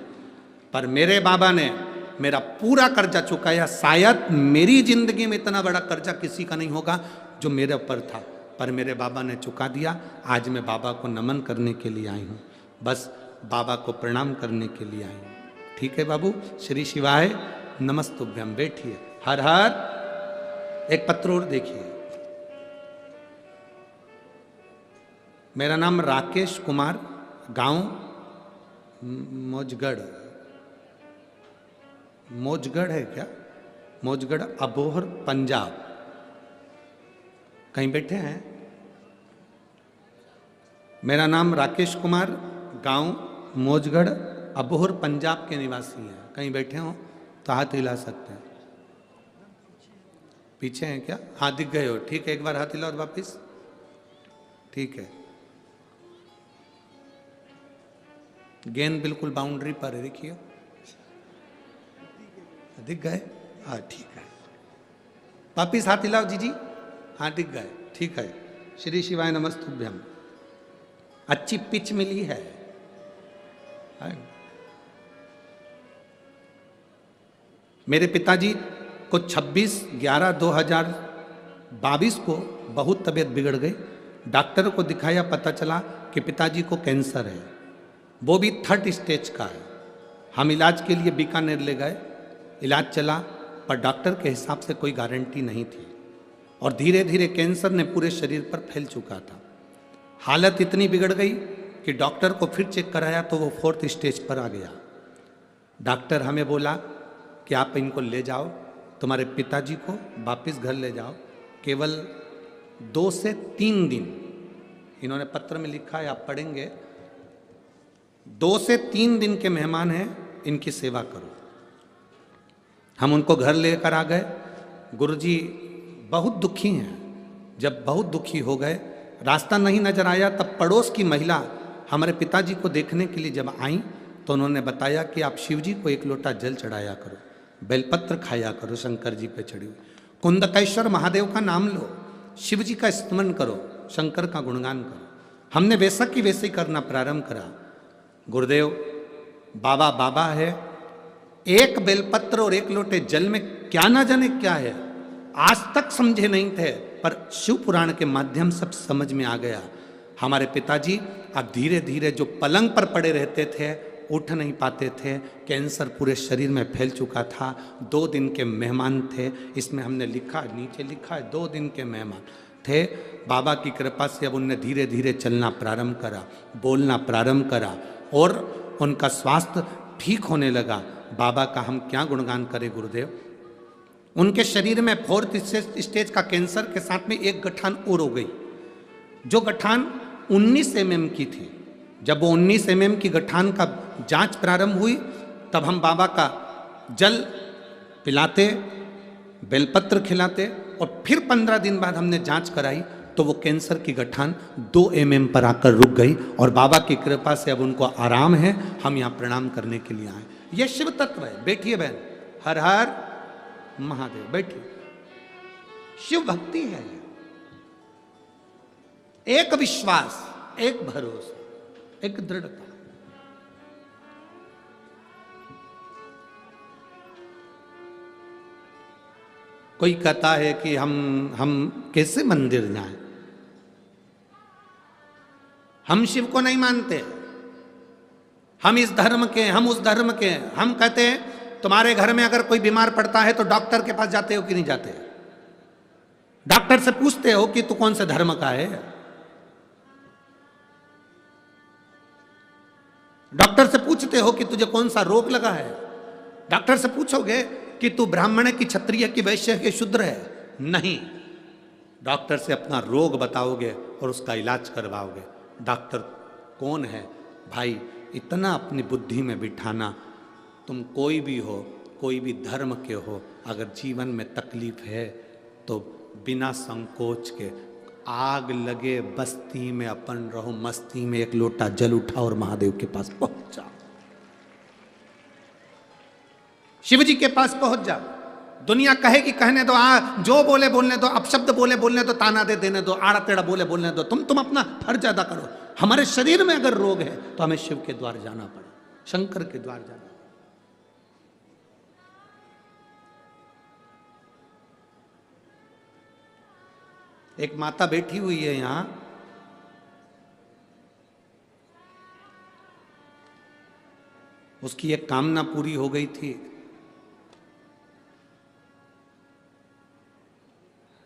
पर मेरे बाबा ने मेरा पूरा कर्जा चुकाया। शायद मेरी जिंदगी में इतना बड़ा कर्जा किसी का नहीं होगा जो मेरे ऊपर था, पर मेरे बाबा ने चुका दिया। आज मैं बाबा को नमन करने के लिए आई हूँ, बस बाबा को प्रणाम करने के लिए आई हूँ। ठीक है बाबू, श्री शिवाय नमस्तुभ्यम। बैठिए। हर हर। एक पत्र और देखिए। मेरा नाम राकेश कुमार, गांव मौजगढ़। मौजगढ़ है क्या? मौजगढ़, अबोहर, पंजाब। कहीं बैठे हैं? मेरा नाम राकेश कुमार, गांव मौजगढ़, अबोहर, पंजाब के निवासी हैं। कहीं बैठे हो तो हाथ हिला सकते हैं। पीछे हैं क्या? हाँ, दिख गए हो। ठीक है, एक बार हाथ हिलाओ और वापिस। ठीक है, गेंद बिल्कुल बाउंड्री पर है, देखिए। दिख गए? हाँ, ठीक है। वापिस हाथ हिलाओ जी। हाँ, दिख गए। ठीक है। श्री शिवाय नमस्तुभ्यम। अच्छी पिच मिली है। मेरे पिताजी को 26/11/2022 को बहुत तबीयत बिगड़ गई। डॉक्टर को दिखाया, पता चला कि पिताजी को कैंसर है, वो भी 3rd स्टेज का है। हम इलाज के लिए बीकानेर ले गए, इलाज चला, पर डॉक्टर के हिसाब से कोई गारंटी नहीं थी और धीरे धीरे कैंसर ने पूरे शरीर पर फैल चुका था। हालत इतनी बिगड़ गई कि डॉक्टर को फिर चेक कराया तो वो 4th स्टेज पर आ गया। डॉक्टर हमें बोला कि आप इनको ले जाओ, तुम्हारे पिताजी को वापस घर ले जाओ, केवल 2 से 3 दिन, इन्होंने पत्र में लिखा है, आप पढ़ेंगे, 2 से 3 दिन के मेहमान हैं, इनकी सेवा करो। हम उनको घर लेकर आ गए। गुरुजी बहुत दुखी हैं। जब बहुत दुखी हो गए, रास्ता नहीं नजर आया, तब पड़ोस की महिला हमारे पिताजी को देखने के लिए जब आई तो उन्होंने बताया कि आप शिव जी को 1 लोटा जल चढ़ाया करो, बेलपत्र खाया करो, शंकर जी पे चढ़ी हुई, कुंदकेश्वर महादेव का नाम लो, शिव जी का स्मरण करो, शंकर का गुणगान करो। हमने वैसा की वैसे ही करना प्रारंभ करा। गुरुदेव बाबा बाबा है, 1 बेलपत्र और 1 लोटे जल में क्या ना जाने क्या है, आज तक समझे नहीं थे, पर शिव पुराण के माध्यम सब समझ में आ गया। हमारे पिताजी अब धीरे धीरे जो पलंग पर पड़े रहते थे, उठ नहीं पाते थे, कैंसर पूरे शरीर में फैल चुका था। 2 दिन के मेहमान थे, इसमें हमने लिखा, नीचे लिखा है 2 दिन के मेहमान थे। बाबा की कृपा से अब उनने धीरे धीरे चलना प्रारंभ करा, बोलना प्रारंभ करा और उनका स्वास्थ्य ठीक होने लगा। बाबा का हम क्या गुणगान करें गुरुदेव। उनके शरीर में 4th स्टेज का कैंसर के साथ में एक गठान और हो गई, जो गठान 19 mm की थी। जब वो 19 mm की गठान का जांच प्रारंभ हुई, तब हम बाबा का जल पिलाते, बेलपत्र खिलाते और फिर 15 दिन बाद हमने जांच कराई तो वो कैंसर की गठान 2 mm पर आकर रुक गई और बाबा की कृपा से अब उनको आराम है। हम यहाँ प्रणाम करने के लिए आए। ये शिव तत्व है। बैठिए बहन, हर हर महादेव, बैठिए। शिव भक्ति है, एक विश्वास, एक भरोसा, एक दृढ़ता। कोई कहता है कि हम कैसे मंदिर जाएं, हम शिव को नहीं मानते, हम इस धर्म के, हम उस धर्म के। हम कहते हैं तुम्हारे घर में अगर कोई बीमार पड़ता है तो डॉक्टर के पास जाते हो कि नहीं जाते? डॉक्टर से पूछते हो कि तू कौन से धर्म का है? डॉक्टर से पूछते हो कि तुझे कौन सा रोग लगा है? डॉक्टर से पूछोगे कि तू ब्राह्मण है कि क्षत्रिय की वैश्य है कि शूद्र है? नहीं, डॉक्टर से अपना रोग बताओगे और उसका इलाज करवाओगे। डॉक्टर कौन है भाई, इतना अपनी बुद्धि में बिठाना। तुम कोई भी हो, कोई भी धर्म के हो, अगर जीवन में तकलीफ है तो बिना संकोच के, आग लगे बस्ती में अपन रहो मस्ती में, 1 लोटा जल उठाओ और महादेव के पास पहुंच जाओ, शिव जी के पास पहुंच जाओ। दुनिया कहेगी कहने दो, जो बोले बोलने दो, अपशब्द बोले बोलने दो, ताना दे देने दो, आड़ा टेढ़ा बोले बोलने दो, तुम अपना फर्ज अदा करो। हमारे शरीर में अगर रोग है तो हमें शिव के द्वार जाना पड़े, शंकर के द्वार जाना। एक माता बैठी हुई है यहां, उसकी एक कामना पूरी हो गई थी।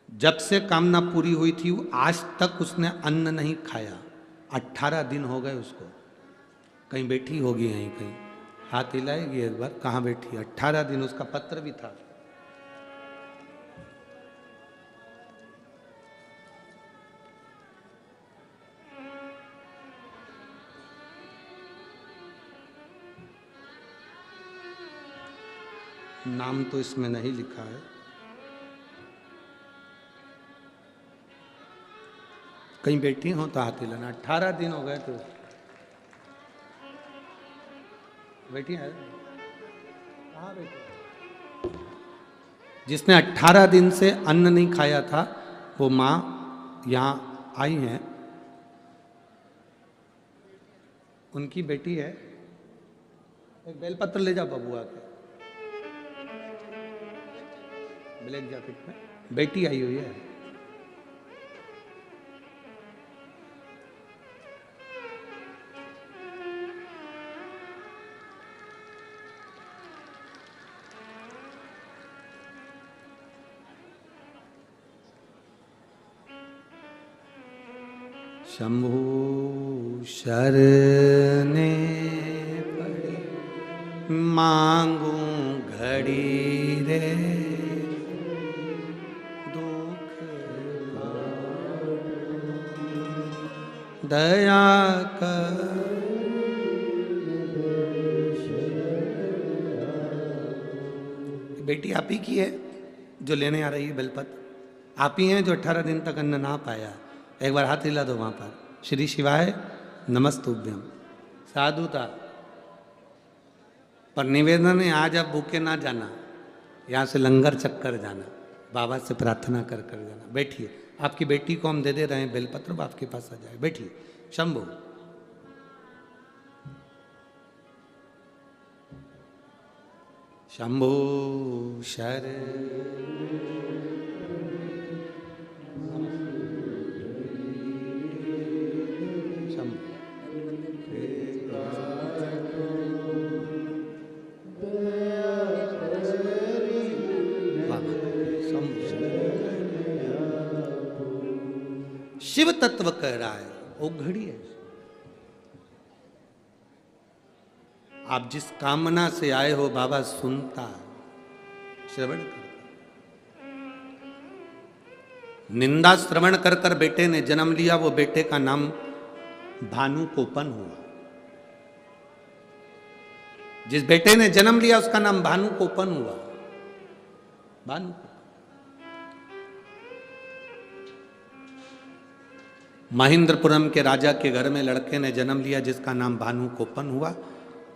जब से कामना पूरी हुई थी वो आज तक उसने अन्न नहीं खाया। 18 दिन हो गए उसको। कहीं बैठी होगी यहीं कहीं, हाथ हिलाएगी एक बार, कहाँ बैठी? 18 दिन। उसका पत्र भी था। नाम तो इसमें नहीं लिखा है। कहीं बैठी हो तो हाथ हिलाना। 18 दिन हो गए तो बैठी है। कहाँ बैठी? जिसने 18 दिन से अन्न नहीं खाया था वो माँ यहाँ आई हैं, उनकी बेटी है। एक बेलपत्र ले जाओ बबुआ के, ब्लैक जैकेट में बेटी आई हुई है। शंभु शरणे पड़े मांगू घड़ी रे दुख दया कर। बेटी आप ही की है जो लेने आ रही है बेलपत्र, आप ही हैं जो 18 दिन तक अन्न ना पाया। एक बार हाथ हिला दो वहां पर। श्री शिवाय नमस्तुभ्यम। साधुता पर निवेदन है, आज आप भूखे ना जाना, यहाँ से लंगर चक्कर जाना, बाबा से प्रार्थना कर कर जाना। बैठिए, आपकी बेटी को हम दे दे रहे हैं बेलपत्र, आपके पास आ जाए। बैठिए। शंभु शंभु शर शिव तत्व कह रहा है, वो घड़ी है। आप जिस कामना से आए हो बाबा सुनता है, श्रवण करता। निंदा श्रवण कर कर बेटे ने जन्म लिया, वो बेटे का नाम भानु कोपन हुआ। जिस बेटे ने जन्म लिया उसका नाम भानु कोपन हुआ। भानु महेंद्रपुरम के राजा के घर में लड़के ने जन्म लिया जिसका नाम भानु कोपन हुआ।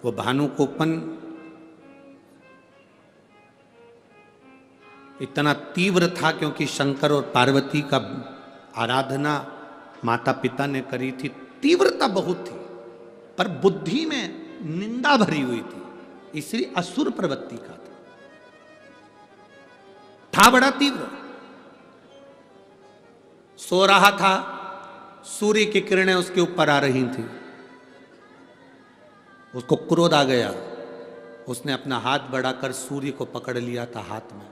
वो भानु कोपन इतना तीव्र था क्योंकि शंकर और पार्वती का आराधना माता पिता ने करी थी। तीव्रता बहुत थी पर बुद्धि में निंदा भरी हुई थी, इसलिए असुर प्रवृत्ति का था बड़ा तीव्र। सो रहा था, सूर्य की किरणें उसके ऊपर आ रही थी, उसको क्रोध आ गया। उसने अपना हाथ बढ़ाकर सूर्य को पकड़ लिया था हाथ में,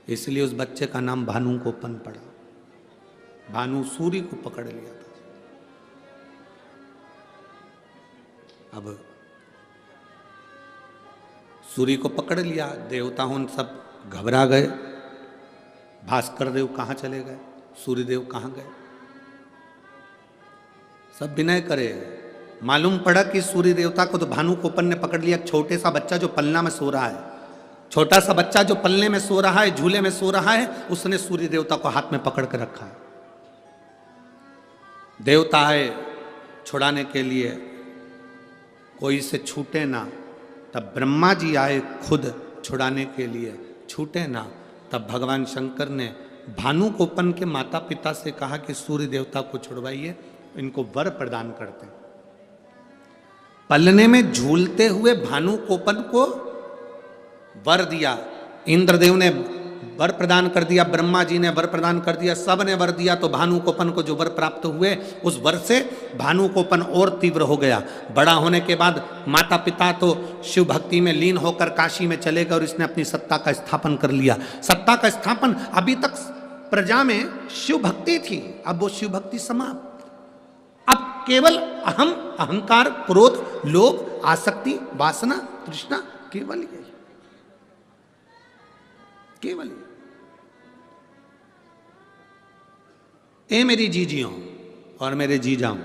इसलिए उस बच्चे का नाम भानु कोपन पड़ा। भानु सूर्य को पकड़ लिया था। अब सूर्य को पकड़ लिया, देवता उन सब घबरा गए। भास्कर देव कहाँ चले गए, सूर्य देव कहाँ गए, सब विनय करे। मालूम पड़ा कि सूर्य देवता को तो भानु कोपन ने पकड़ लिया। छोटे सा बच्चा जो पलना में सो रहा है, छोटा सा बच्चा जो पलने में सो रहा है, झूले में सो रहा है, उसने सूर्य देवता को हाथ में पकड़ कर रखा है। देवता आए छुड़ाने के लिए, कोई से छूटे ना। तब ब्रह्मा जी आए खुद छुड़ाने के लिए, छूटे ना। तब भगवान शंकर ने भानु कोपन के माता पिता से कहा कि सूर्य देवता को छुड़वाइए, इनको वर प्रदान करते। पलने में झूलते हुए भानु कोपन को वर दिया। इंद्रदेव ने वर प्रदान कर दिया, ब्रह्मा जी ने वर प्रदान कर दिया, सब ने वर दिया। तो भानु कोपन को जो वर प्राप्त हुए, उस वर से भानु कोपन और तीव्र हो गया। बड़ा होने के बाद माता पिता तो शिव भक्ति में लीन होकर काशी में चले गए और इसने अपनी सत्ता का स्थापन कर लिया। सत्ता का स्थापन, अभी तक प्रजा में शिव भक्ति थी, अब वो शिव भक्ति समाप्त। अब केवल अहम, अहंकार, क्रोध, लोभ, आसक्ति, वासना, तृष्णा, केवल ये, केवल ये। ए मेरी जीजियों और मेरे जीजाओं,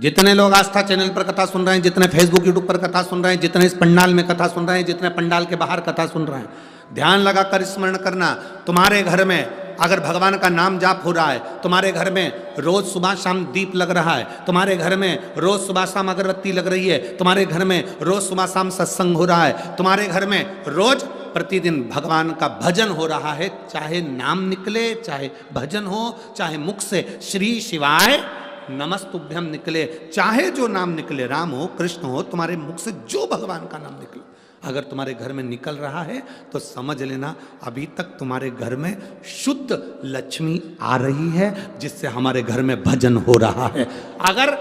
जितने लोग आस्था चैनल पर कथा सुन रहे हैं, जितने फेसबुक यूट्यूब पर कथा सुन रहे हैं, जितने इस पंडाल में कथा सुन रहे हैं, जितने पंडाल के बाहर कथा सुन रहे हैं, ध्यान लगाकर स्मरण करना। तुम्हारे घर में अगर भगवान का नाम जाप हो रहा है, तुम्हारे घर में रोज सुबह शाम दीप लग रहा है, तुम्हारे घर में रोज सुबह शाम अगरबत्ती लग रही है, तुम्हारे घर में रोज सुबह शाम सत्संग हो रहा है, तुम्हारे घर में रोज प्रतिदिन भगवान का भजन हो रहा है, चाहे नाम निकले, चाहे भजन हो, चाहे मुख से श्री शिवाय नमस्तुभ्यम निकले, चाहे जो नाम निकले, राम हो, कृष्ण हो, तुम्हारे मुख से जो भगवान का नाम निकले, अगर तुम्हारे घर में निकल रहा है तो समझ लेना अभी तक तुम्हारे घर में शुद्ध लक्ष्मी आ रही है, जिससे हमारे घर में भजन हो रहा है। अगर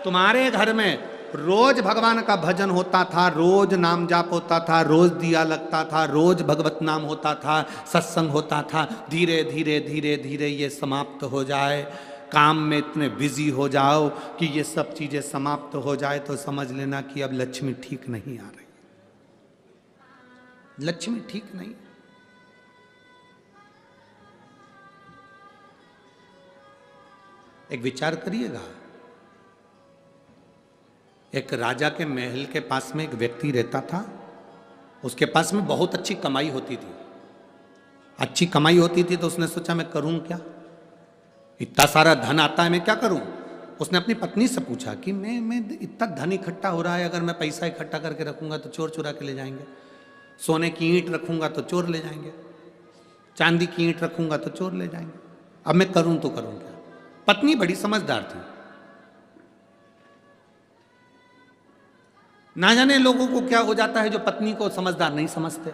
तुम्हारे घर में रोज भगवान का भजन होता था, रोज नाम जाप होता था, रोज दिया लगता था, रोज भगवत नाम होता था, सत्संग होता था, धीरे धीरे धीरे धीरे ये समाप्त हो जाए, काम में इतने बिजी हो जाओ कि ये सब चीजें समाप्त हो जाए तो समझ लेना कि अब लक्ष्मी ठीक नहीं आ रही, लक्ष्मी ठीक नहीं। एक विचार करिएगा, एक राजा के महल के पास में एक व्यक्ति रहता था, उसके पास में बहुत अच्छी कमाई होती थी। अच्छी कमाई होती थी तो उसने सोचा मैं करूं क्या, इतना सारा धन आता है मैं क्या करूं। उसने अपनी पत्नी से पूछा कि मैं इतना धन इकट्ठा हो रहा है, अगर मैं पैसा इकट्ठा करके रखूंगा तो चोर चुरा के ले जाएंगे, सोने की ईंट रखूंगा तो चोर ले जाएंगे, चांदी की ईंट रखूंगा तो चोर ले जाएंगे, अब मैं करूं तो करूं क्या। पत्नी बड़ी समझदार थी, ना जाने लोगों को क्या हो जाता है जो पत्नी को समझदार नहीं समझते।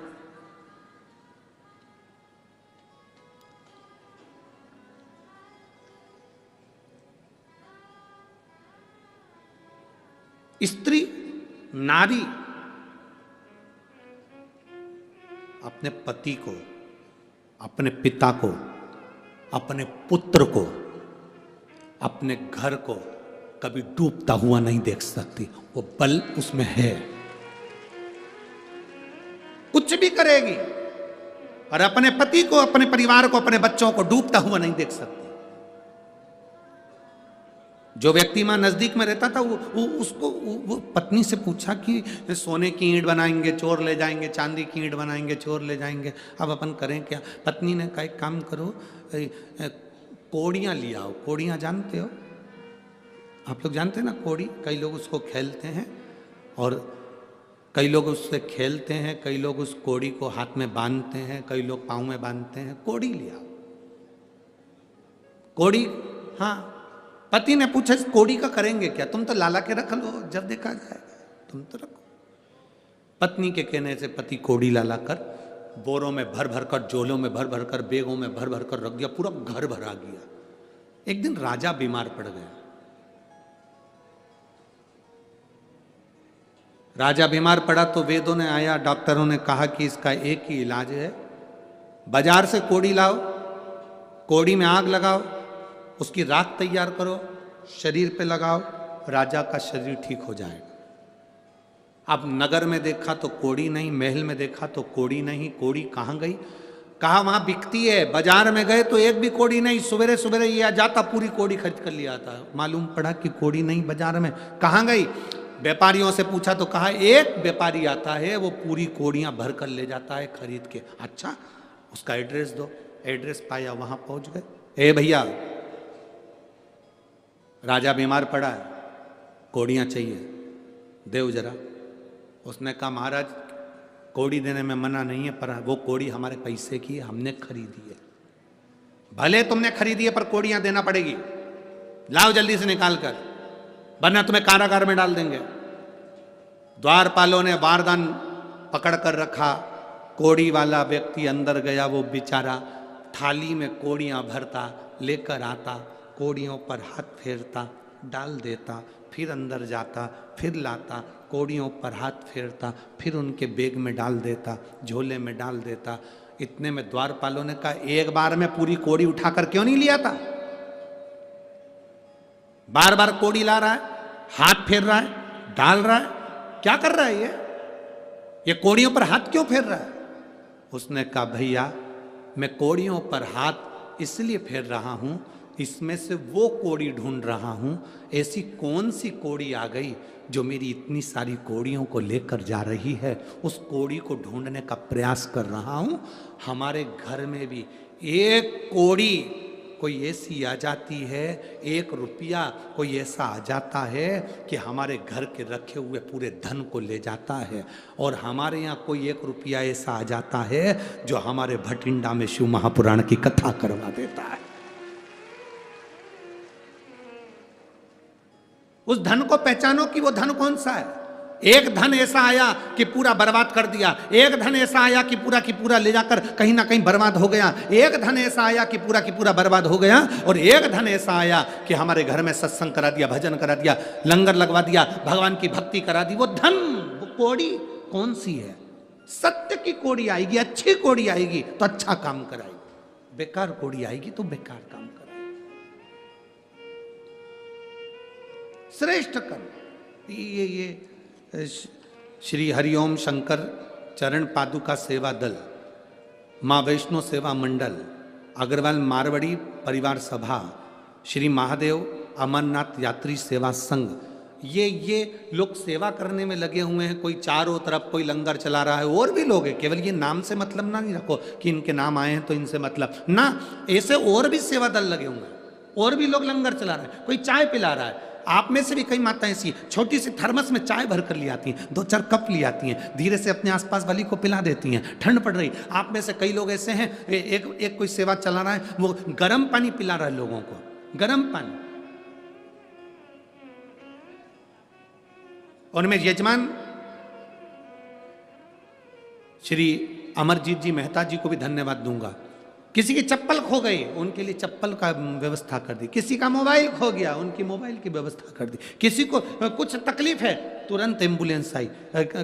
स्त्री नारी अपने पति को, अपने पिता को, अपने पुत्र को, अपने घर को कभी डूबता हुआ नहीं देख सकती। वो बल उसमें है, कुछ भी करेगी, और अपने पति को, अपने परिवार को, अपने बच्चों को डूबता हुआ नहीं देख सकती। जो व्यक्ति मां नजदीक में रहता था वो पत्नी से पूछा कि सोने की ईंट बनाएंगे चोर ले जाएंगे, चांदी की ईंट बनाएंगे चोर ले जाएंगे, अब अपन करें क्या। पत्नी ने कहा एक काम करो, कोड़ियाँ ले आओ। कोड़ियाँ जानते हो आप लोग, जानते हैं ना कोड़ी, कई लोग उसको खेलते हैं और कई लोग उससे खेलते हैं, कई लोग उस कोड़ी को हाथ में बांधते हैं, कई लोग पाँव में बांधते हैं। कोड़ी ले आओ। कोड़ी, हाँ। पति ने पूछा इस कोड़ी का करेंगे क्या, तुम तो लाला के रख लो, जब देखा जाएगा, तुम तो रखो। पत्नी के कहने से पति कोड़ी लाला कर बोरों में भर भर कर, झोलों में भर भर कर, बेगों में भर भर कर रख दिया, पूरा घर भरा गया। एक दिन राजा बीमार पड़ गया। राजा बीमार पड़ा तो वेदों ने आया, डॉक्टरों ने कहा कि इसका एक ही इलाज है, बाजार से कोड़ी लाओ, कोड़ी में आग लगाओ, उसकी राख तैयार करो, शरीर पे लगाओ, राजा का शरीर ठीक हो जाएगा। अब नगर में देखा तो कोड़ी नहीं, महल में देखा तो कोड़ी नहीं। कोड़ी कहाँ गई? कहा वहां बिकती है। बाजार में गए तो एक भी कोड़ी नहीं। सवेरे सवेरे ये आ जाता, पूरी कोड़ी खरीद कर लिया आता। मालूम पड़ा कि कोड़ी नहीं बाजार में। कहाँ गई? व्यापारियों से पूछा तो कहा एक व्यापारी आता है, वो पूरी कोड़ियां भर कर ले जाता है खरीद के। अच्छा, उसका एड्रेस दो। एड्रेस पाया, वहां पहुंच गए। ए भैया, राजा बीमार पड़ा है, कोड़ियां चाहिए, देव जरा। उसने कहा महाराज कोड़ी देने में मना नहीं है, पर वो कोड़ी हमारे पैसे की है, हमने खरीदी है। भले तुमने खरीदी है पर कोड़ियां देना पड़ेगी, लाओ जल्दी से निकाल कर, वरना तुम्हें कारागार में डाल देंगे। द्वारपालों ने बारदान पकड़ कर रखा। कोड़ी वाला व्यक्ति अंदर गया, वो बेचारा थाली में कोड़ियां भरता, लेकर आता, कोड़ियों पर हाथ फेरता, डाल देता, फिर अंदर जाता, फिर लाता, कोड़ियों पर हाथ फेरता, फिर उनके बैग में डाल देता, झोले में डाल देता। इतने में द्वारपालों ने कहा एक बार में पूरी कोड़ी उठाकर क्यों नहीं लिया था? बार बार कोड़ी ला रहा है, हाथ फेर रहा है, डाल रहा है, क्या कर रहा है ये कोड़ियों पर हाथ क्यों फेर रहा है? उसने कहा भैया मैं कोड़ियों पर हाथ इसलिए फेर रहा हूं, इसमें से वो कोड़ी ढूंढ रहा हूं, ऐसी कौन सी कोड़ी आ गई जो मेरी इतनी सारी कोड़ियों को लेकर जा रही है। उस कोड़ी को ढूंढने का प्रयास कर रहा हूं। हमारे घर में भी एक कोड़ी कोई ऐसी आ जाती है, 1 रुपया कोई ऐसा आ जाता है कि हमारे घर के रखे हुए पूरे धन को ले जाता है। और हमारे यहाँ कोई 1 रुपया ऐसा आ जाता है जो हमारे भटिंडा में शिव महापुराण की कथा करवा देता है। उस धन को पहचानो कि वो धन कौन सा है। एक धन ऐसा आया कि पूरा बर्बाद कर दिया, एक धन ऐसा आया कि पूरा की पूरा ले जाकर कहीं ना कहीं बर्बाद हो गया, एक धन ऐसा आया कि पूरा की पूरा बर्बाद हो गया, और एक धन ऐसा आया कि हमारे घर में सत्संग करा दिया, भजन करा दिया, लंगर लगवा दिया, भगवान की भक्ति करा दी। वो धन, वो कोड़ी कौन सी है? सत्य की कोड़ी आएगी, अच्छी कोड़ी आएगी तो अच्छा काम कराएगी, बेकार कोड़ी आएगी तो बेकार काम कराएगी। श्रेष्ठ कर्म। ये श्री हरिओम शंकर चरण पादुका सेवा दल, माँ वैष्णो सेवा मंडल, अग्रवाल मारवाड़ी परिवार सभा, श्री महादेव अमरनाथ यात्री सेवा संघ, ये लोग सेवा करने में लगे हुए हैं। कोई चारों तरफ कोई लंगर चला रहा है, और भी लोग हैं। केवल ये नाम से मतलब ना नहीं रखो कि इनके नाम आए हैं तो इनसे मतलब ना, ऐसे और भी सेवा दल लगे हुए हैं, और भी लोग लंगर चला रहे हैं, कोई चाय पिला रहा है। आप में से भी कई माताएं ऐसी छोटी सी थर्मस में चाय भर कर ले आती हैं, 2-4 कप ले आती हैं, धीरे से अपने आसपास वाली को पिला देती हैं। ठंड पड़ रही, आप में से कई लोग ऐसे हैं, एक कोई सेवा चला रहा है, वो गर्म पानी पिला रहा है लोगों को, गर्म पानी। और मैं यजमान श्री अमरजीत जी मेहता जी को भी धन्यवाद दूंगा। किसी की चप्पल खो गई, उनके लिए चप्पल का व्यवस्था कर दी। किसी का मोबाइल खो गया, उनकी मोबाइल की व्यवस्था कर दी। किसी को कुछ तकलीफ है, तुरंत एम्बुलेंस आई।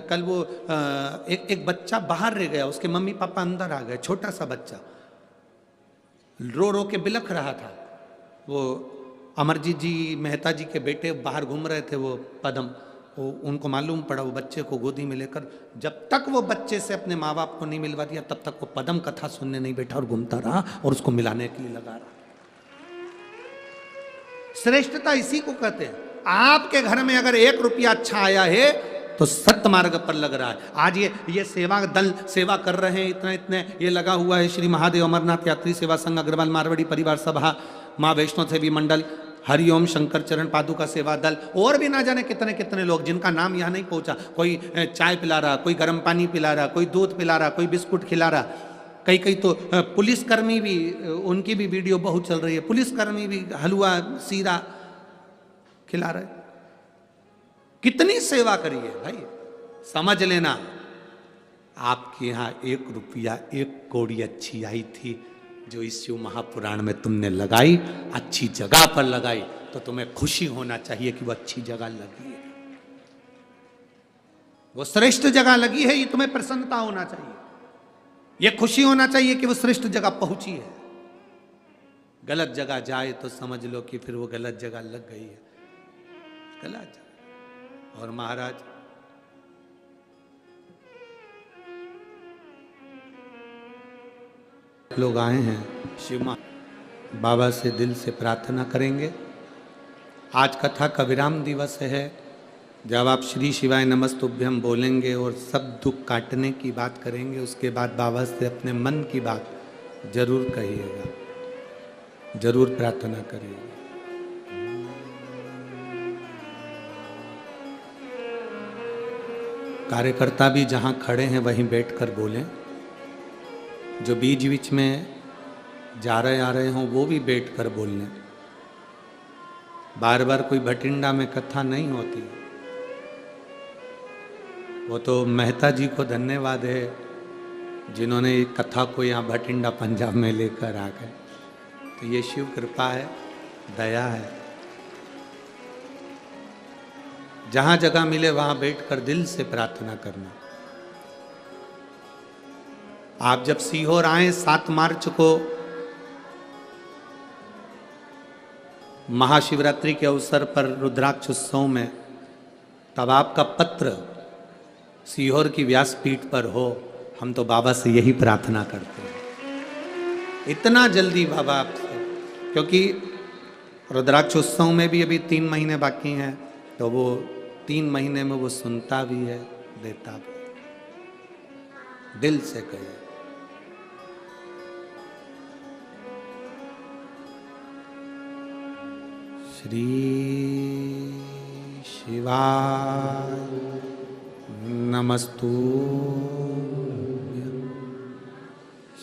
कल वो एक बच्चा बाहर रह गया, उसके मम्मी पापा अंदर आ गए, छोटा सा बच्चा रो रो के बिलख रहा था। वो अमरजीत जी मेहता जी के बेटे बाहर घूम रहे थे, वो पदम, वो उनको मालूम पड़ा, वो बच्चे को गोदी में लेकर, जब तक वो बच्चे से अपने माँ बाप को नहीं मिलवा दिया तब तक वो पदम कथा सुनने नहीं बैठा, और घूमता रहा और उसको मिलाने के लिए लगा रहा। श्रेष्ठता इसी को कहते हैं। आपके घर में अगर 1 रुपया अच्छा आया है तो सत्य मार्ग पर लग रहा है। आज ये सेवा दल सेवा कर रहे हैं, इतने ये लगा हुआ है। श्री महादेव अमरनाथ यात्री सेवा संघ, अग्रवाल मारवाड़ी परिवार सभा, माँ वैष्णो देवी मंडल, हरिओम शंकर चरण पादुका सेवा दल, और भी ना जाने कितने कितने लोग जिनका नाम यहाँ नहीं पहुँचा। कोई चाय पिला रहा, कोई गर्म पानी पिला रहा, कोई दूध पिला रहा, कोई बिस्कुट खिला रहा। कई तो पुलिसकर्मी भी, उनकी भी वीडियो बहुत चल रही है, पुलिसकर्मी भी हलवा सीरा खिला रहे। कितनी सेवा करी है भाई, समझ लेना। आपके यहाँ 1 रुपया 1 कौड़ी अच्छी आई थी, जो इस शिव महापुराण में तुमने लगाई, अच्छी जगह पर लगाई, तो तुम्हें खुशी होना चाहिए कि वो अच्छी जगह लगी है, वो श्रेष्ठ जगह लगी है। ये तुम्हें प्रसन्नता होना चाहिए, ये खुशी होना चाहिए कि वो श्रेष्ठ जगह पहुंची है। गलत जगह जाए तो समझ लो कि फिर वो गलत जगह लग गई है, गलत जगह। और महाराज लोग आए हैं, शिव बाबा से दिल से प्रार्थना करेंगे। आज कथा का विराम दिवस है। जब आप श्री शिवाय नमस्तुभ्यम बोलेंगे और सब दुख काटने की बात करेंगे, उसके बाद बाबा से अपने मन की बात जरूर कहिएगा, जरूर प्रार्थना करिएगा। कार्यकर्ता भी जहाँ खड़े हैं वहीं बैठकर बोलें। जो बीच बीच में जा रहे आ रहे हों वो भी बैठकर बोल लें। बार बार कोई भटिंडा में कथा नहीं होती। वो तो मेहता जी को धन्यवाद है जिन्होंने कथा को यहाँ भटिंडा पंजाब में लेकर आ गए। तो ये शिव कृपा है, दया है। जहाँ जगह मिले वहाँ बैठकर दिल से प्रार्थना करना। आप जब सीहोर आए 7 मार्च को महाशिवरात्रि के अवसर पर रुद्राक्ष उत्सव में, तब आपका पत्र सीहोर की व्यासपीठ पर हो, हम तो बाबा से यही प्रार्थना करते हैं इतना जल्दी बाबा आपसे, क्योंकि रुद्राक्ष उत्सव में भी अभी 3 महीने बाकी हैं, तो वो 3 महीने में वो सुनता भी है, देता भी। दिल से कहे। श्री शिवाय नमस्तु,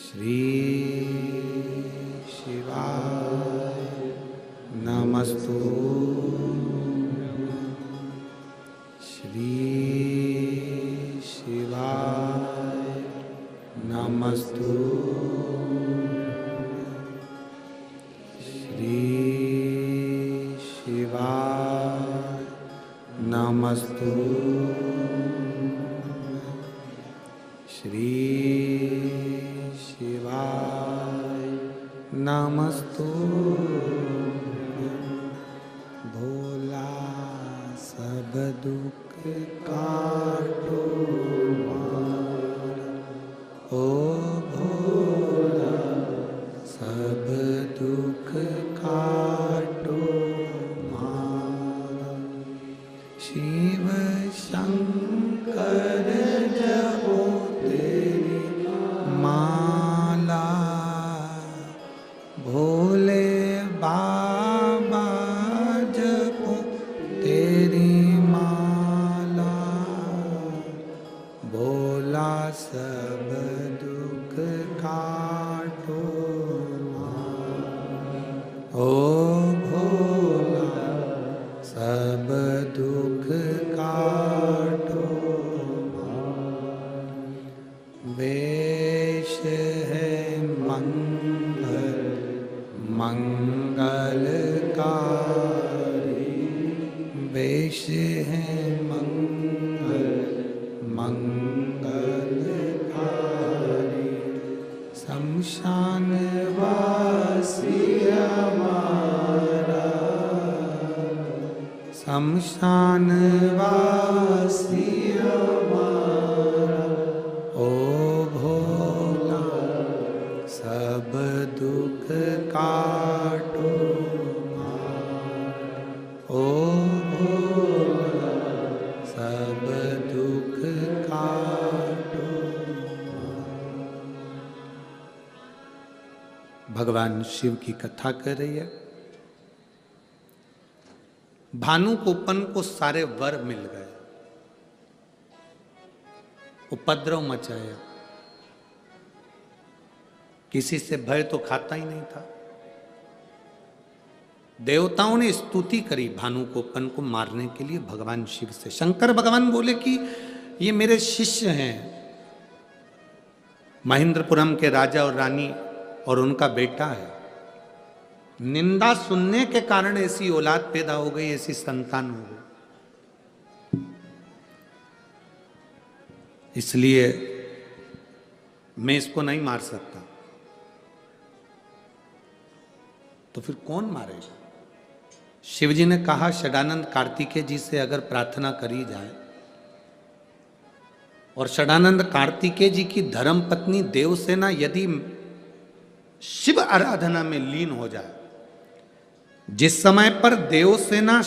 श्री शिवाय नमस्तु, श्री शिवाय नमस्तु, श्री शिवाय नमस्तु, श्री शिवाय नमस्तु। भोला दुख काटो मारा, ओ भोला सब दुख काटो मारा। शिव शंकर जपो तेरी माला, भोले बाबा जपो तेरी माला, भोला सब दुख काटो मारा, ओ भोला सब दुख काटो मारा। वेश है मंगल मंगलकारी, वेश है मंगल मंगलकारी, शमशान वासी हमारा, शमशान वासी हमारा, ओ भोला सब दुख काटो मारा, ओ भोला सब दुख काटो मारा। भगवान शिव की कथा कर रही है। भानुकोपन को सारे वर मिल गए, उपद्रव मचाया, किसी से भय तो खाता ही नहीं था। देवताओं ने स्तुति करी भानुकोपन को मारने के लिए भगवान शिव से। शंकर भगवान बोले कि ये मेरे शिष्य हैं, महेंद्रपुरम के राजा और रानी और उनका बेटा है। निंदा सुनने के कारण ऐसी औलाद पैदा हो गई, ऐसी संतान हो गई, इसलिए मैं इसको नहीं मार सकता। तो फिर कौन मारेगा? शिवजी ने कहा षडानंद कार्तिकेय जी से अगर प्रार्थना करी जाए और षडानंद कार्तिकेय जी की धर्म पत्नी देवसेना यदि शिव आराधना में लीन हो जाए, जिस समय पर देवसेना